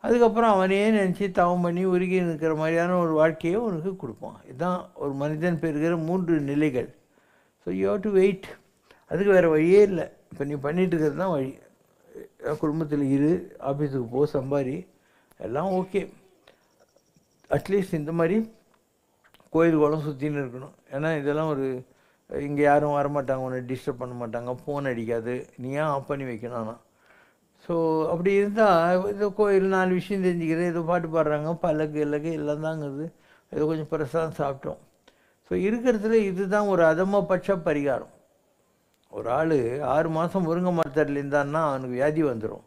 அதுக்கப்புறம் அவனே நினச்சி தவம் பண்ணி உருகி நிற்கிற மாதிரியான ஒரு வாழ்க்கையை உனக்கு கொடுப்பான். இதுதான் ஒரு மனிதன் பெறுகிற 3 நிலைகள். So you have to wait. அதுக்கு வேறு வழியே இல்லை. இப்போ நீ பண்ணிகிட்டு இருக்கிறது தான் வழி. குடும்பத்தில் இரு, ஆஃபீஸுக்கு போ, சம்பாரி, எல்லாம் ஓகே. அட்லீஸ்ட் இந்த மாதிரி கோயில் குளம் சுற்றின்னு இருக்கணும். ஏன்னா இதெல்லாம் ஒரு இங்கே யாரும் வரமாட்டாங்க, உன்னை டிஸ்டர்ப் பண்ண மாட்டாங்க, ஃபோன் அடிக்காது, நீ ஏன் ஆஃப் பண்ணி வைக்கணும்னா. ஸோ அப்படி இருந்தால் ஏதோ கோயில் 4 விஷயம் தெரிஞ்சுக்கிறேன், ஏதோ பாட்டு பாடுறாங்க, பல்லக்கு இல்லக்கு எல்லாம் தாங்கிறது, ஏதோ கொஞ்சம் பிரசாதம் சாப்பிட்டோம். ஸோ இருக்கிறதுல இதுதான் ஒரு அதமபட்ச பரிகாரம். ஒரு ஆள் 6 மாதம் முருங்கை மரத்தடியில் இருந்தான்னா அவனுக்கு வியாதி வந்துடும்.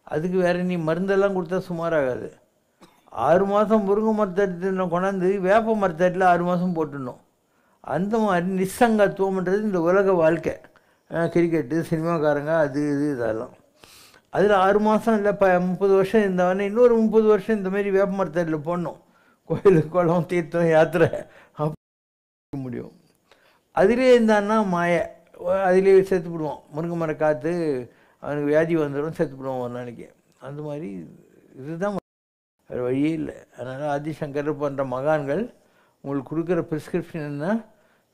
அதுக்கு வேறு நீ மருந்தெல்லாம் கொடுத்தா சுமாராகாது. 6 மாதம் முருங்கை மரத்தடி கொண்டாந்து வேப்ப மரத்தடியில் 6 மாதம் போட்டுடணும். அந்த மாதிரி நிசங்கத்துவம்ன்றது இந்த உலக வாழ்க்கை. கிரிக்கெட்டு, சினிமாக்காரங்க, அது இது இதெல்லாம். அதில் 6 மாதம் இல்லை 30 வருஷம் இருந்தவனே இன்னொரு 30 வருஷம் இந்த மாதிரி வேப்ப மரத்தடியில் போடணும். கோயில் குளம் தீர்த்தம் யாத்திரை அப்படி முடியும். அதிலே இருந்தான்னா மாயை, அதிலே செத்துப்பிடுவோம். முருங்கை மரம் காற்று அவனுக்கு வியாதி வந்துடும், செத்துப்பிடுவோம் ஒரு நாளைக்கு. அந்த மாதிரி இதுதான் வேறு வழியே இல்லை. அதனால் ஆதிசங்கர் போன்ற மகான்கள் உங்களுக்கு கொடுக்குற ப்ரிஸ்கிரிப்ஷன் என்ன?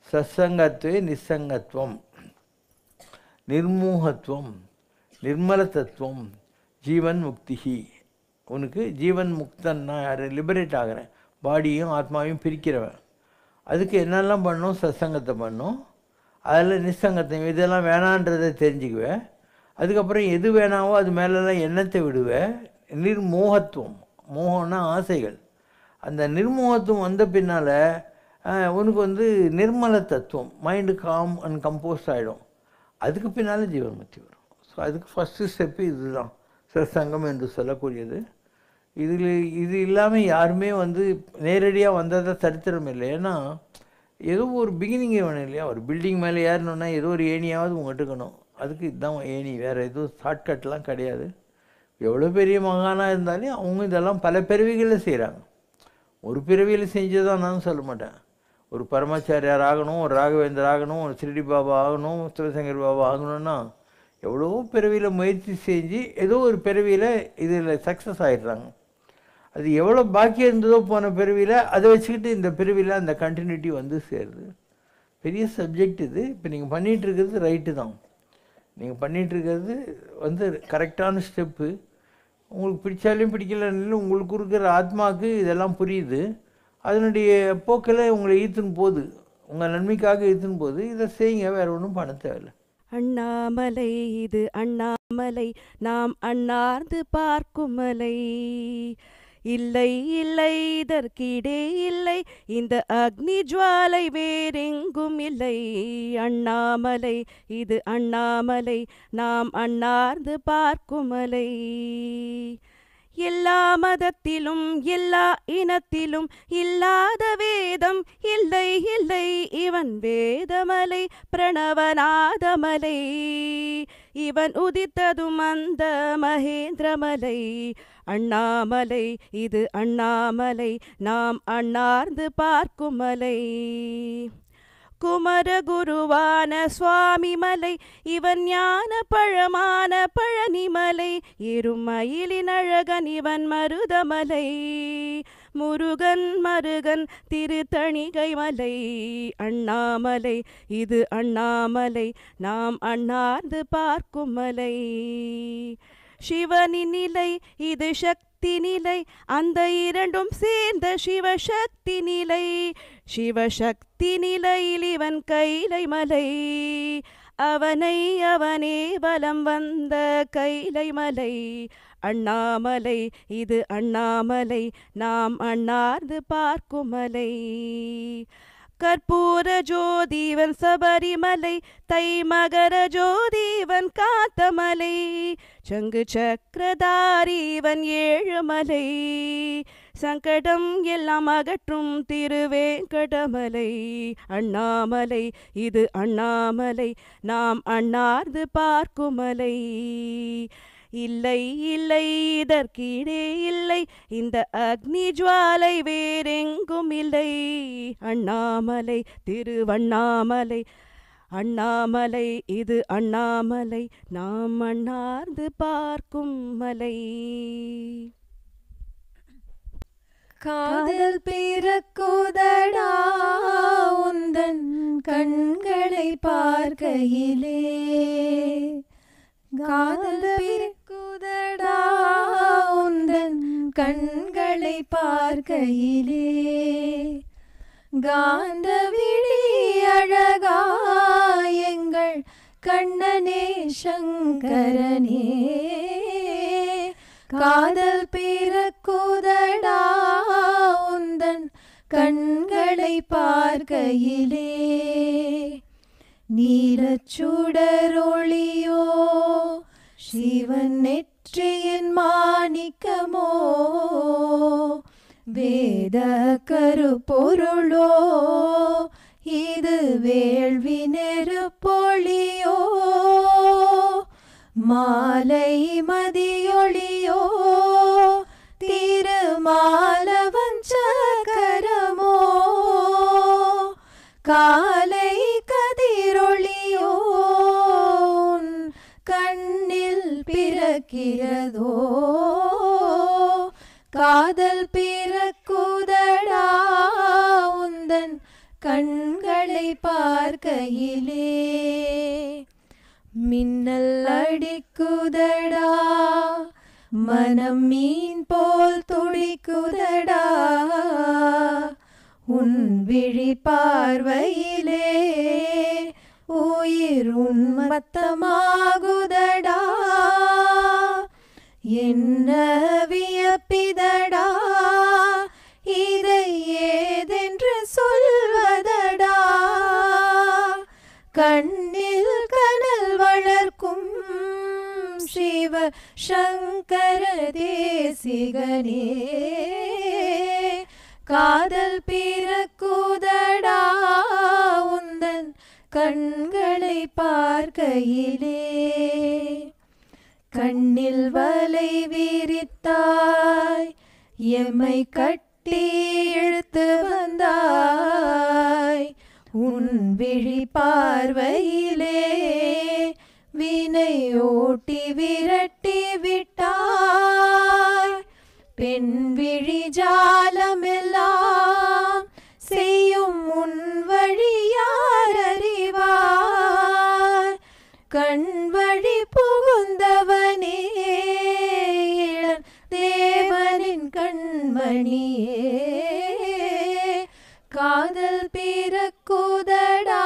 சத்சங்கத்துவே நிசங்கத்துவம், நிர்மூகத்துவம், நிர்மல தத்துவம், ஜீவன் முக்திஹி. உனக்கு ஜீவன் முக்தன்னா யார்? லிபரேட் ஆகிறேன், பாடியும் ஆத்மாவையும் பிரிக்கிறவன். அதுக்கு என்னெல்லாம் பண்ணணும்? சத்சங்கத்தை பண்ணணும். அதில் நிசங்கத்தை இதெல்லாம் வேணான்றதை தெரிஞ்சுக்குவேன். அதுக்கப்புறம் எது வேணாவோ அது மேலெல்லாம் எண்ணத்தை விடுவேன். நிர்மோகத்துவம், மோகம்னா ஆசைகள். அந்த நிர்மோகத்துவம் வந்த பின்னால் உனக்கு நிர்மல தத்துவம், மைண்டு காம் அண்ட் கம்போஸ்ட் ஆகிடும். அதுக்கு பின்னால் ஜீவன் முக்தி வரும். ஸோ அதுக்கு ஃபஸ்ட்டு ஸ்டெப்பு இதுதான், சத்சங்கம் என்று சொல்லக்கூடியது. இது இல்லாமல் யாருமே நேரடியாக வந்ததை சரித்திரம் இல்லை. ஏன்னா ஏதோ ஒரு பிகினிங் வேணும் இல்லையா? ஒரு பில்டிங் மேலே ஏறணுன்னா ஏதோ ஒரு ஏணியாவது உங்கள்கிட்ட இருக்கணும். அதுக்கு இதுதான் ஏணி, வேறு எதுவும் ஷார்ட்கட்லாம் கிடையாது. எவ்வளோ பெரிய மகானாக இருந்தாலும் அவங்க இதெல்லாம் பல பிறவிகளில் செய்கிறாங்க. ஒரு பிறவியில் செஞ்சதான் நான் சொல்ல மாட்டேன். ஒரு பரமாச்சாரியார் ஆகணும், ஒரு ராகவேந்தர் ஆகணும், ஒரு சிரடி பாபா ஆகணும், சிவசங்கர் பாபா ஆகணும்னா எவ்வளோ பிறவியில் முயற்சி செஞ்சு ஏதோ ஒரு பிறவியில் இதில் சக்ஸஸ் ஆகிடுறாங்க. அது எவ்வளோ பாக்கியம் இருந்ததோ போன பிறவியில் அதை வச்சுக்கிட்டு இந்த பிறவியில் அந்த கண்டினியூட்டி சேருது. பெரிய சப்ஜெக்ட் இது. இப்போ நீங்கள் பண்ணிகிட்ருக்கிறது ரைட்டு தான். நீங்கள் பண்ணிகிட்ருக்கிறது கரெக்டான ஸ்டெப்பு. உங்களுக்கு பிடிச்சாலையும் பிடிக்கலன்னு உங்களுக்கு இருக்கிற ஆத்மாவுக்கு இதெல்லாம் புரியுது. அதனுடைய போக்கில் உங்களை ஈர்த்துன்னு போகுது, உங்கள் நன்மைக்காக ஈர்த்துன்னு போகுது. இதை செய்யுங்க, வேறு ஒன்றும் பண்ண தேவையில்லை. அண்ணாமலை இது அண்ணாமலை, நாம் அண்ணார்ந்து பார்க்கும் மலை. இல்லை இல்லை இதற்கிடே இல்லை, இந்த அக்னி ஜுவாலை வேறெங்கும் இல்லை. அண்ணாமலை இது அண்ணாமலை, நாம் அண்ணார்ந்து பார்க்கும் மலை. எல்லா மதத்திலும் எல்லா இனத்திலும் இல்லாத வேதம் இல்லை இல்லை, இவன் வேதமலை பிரணவநாதமலை. இவன் உதித்ததும் அந்த மகேந்திரமலை. அண்ணாமலை இது அண்ணாமலை, நாம் அண்ணார்ந்து பார்க்கும் மலை. குமரகுருவான சுவாமி மலை, இவன் ஞான பழமான பழனிமலை. இருமயிலின் அழகன் இவன் மருதமலை. முருகன் மருகன் திருத்தணிகை மலை. அண்ணாமலை இது அண்ணாமலை, நாம் அண்ணார்ந்து பார்க்கும் மலை. சிவனின் நிலை இது சக்தி நிலை, அந்த இரண்டும் சேர்ந்த சிவசக்தி நிலை. சிவசக்தி நிலையில் இவன் கைலை மலை. அவனை அவனே வலம் வந்த கைலை மலை. அண்ணாமலை இது அண்ணாமலை, நாம் அண்ணார்ந்து பார்க்கும் மலை. கற்பூர ஜோதிவன் சபரிமலை, தை மகர ஜோதிவன் காத்தமலை. சங்கு சக்கரதாரிவன் ஏழுமலை, சங்கடம் எல்லாம் அகற்றும் திருவேங்கடமலை. அண்ணாமலை இது அண்ணாமலை, நாம் அண்ணார்ந்து பார்க்கும் மலை. இல்லை இல்லை இதற்கிடே இல்லை, இந்த அக்னி ஜுவாலை வேறெங்கும் இல்லை. அண்ணாமலை திருவண்ணாமலை. அண்ணாமலை இது அண்ணாமலை, நாம் அண்ணார்ந்து பார்க்கும் மலை. காதல் பிறக்குதடா உந்தன் கண்களை பார்க்கையிலே. காதல் பிறக்குதடா உந்தன் கண்களை பார்க்கையிலே. காந்த விழி அழகா எங்கள் கண்ணனே சங்கரனே. காதல் பிறக்குதடா உந்தன் கண்களை பார்க்கையிலே. நீலச்சுடரொளியோ சிவன் நெற்றியின் மாணிக்கமோ. வேத கருப்பொருளோ இது வேள்வி நெருப்பொழியோ. மாலை மதியொளியோ திருமாலவன் சக்கரமோ. காலை கதிரொளியோ கண்ணில் பிறக்கிறதோ. காதல் பிறக்குதடா உந்தன் கண்களை பார்க்கையிலே. மின்னல் அடிக்குதடா மனம் மீன் போல் துடிக்குதடா. உன் விழி பார்வையிலே உயிர் உன்மத்தமாகுதடா. என்ன வியப்பிதடா இதை ஏதென்று சொல்வதடா. கண்ணில் கனல் வளர்க்கும் சிவ சங்கர தேசிகனே. காதல் பிறக்குதடா உந்தன் கண்களை பார்க்கையிலே. கண்ணில் வலை விரித்தாய் எம்மை கட்டி இழுத்து வந்தாய். உன் விழி பார்வையிலே வினை ஓட்டி விரட்டி விட்டாய். பெண் விழி ஜாலமெல்லாம் செய்யும் உன் வழி யார் அறிவார். கண் வழி புகுந்தவனே இளன் தேவனின் கண்மணியே. காதல் பிறக்குதடா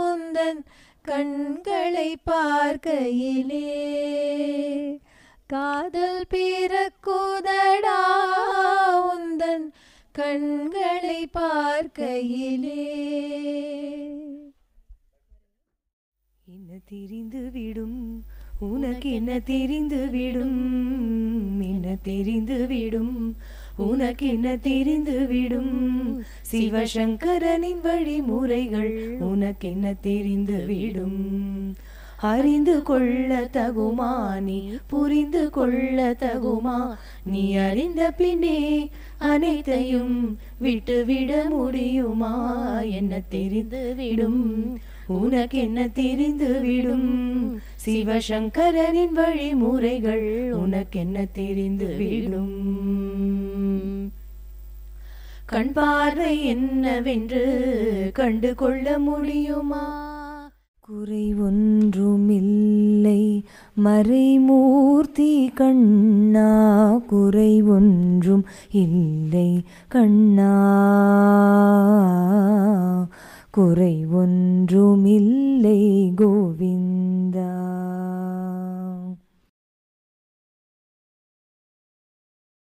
உந்தன் கண்களை பார்க்கையிலே. காதல் பிறக்குதடா உந்தன் கண்களை பார்க்கையிலே. என்ன தெரிந்து விடும் உனக்கு என்ன தெரிந்து விடும், என்ன தெரிந்து விடும் உனக்கு என்ன தெரிந்து விடும், சிவசங்கரனின் வழிமுறைகள் உனக்கு என்ன தெரிந்து விடும். அறிந்து கொள்ள தகுமா நீ புரிந்து கொள்ள தகுமா, நீ அறிந்த பின்னே அனைத்தையும் விட்டுவிட முடியுமா. என்ன தெரிந்து விடும் உனக்கு என்ன தெரிந்து விடும், சிவசங்கரனின் வழிமுறைகள் உனக்கு என்ன தெரிந்து விடும். கண் பார்வை என்னவென்று கண்டு கொள்ள முடியுமா, குறை ஒன்றுமில்லை மறைமூர்த்தி கண்ணா, குறை ஒன்றும் இல்லை கண்ணா, குறை ஒன்றுமில்லை கோவிந்தா.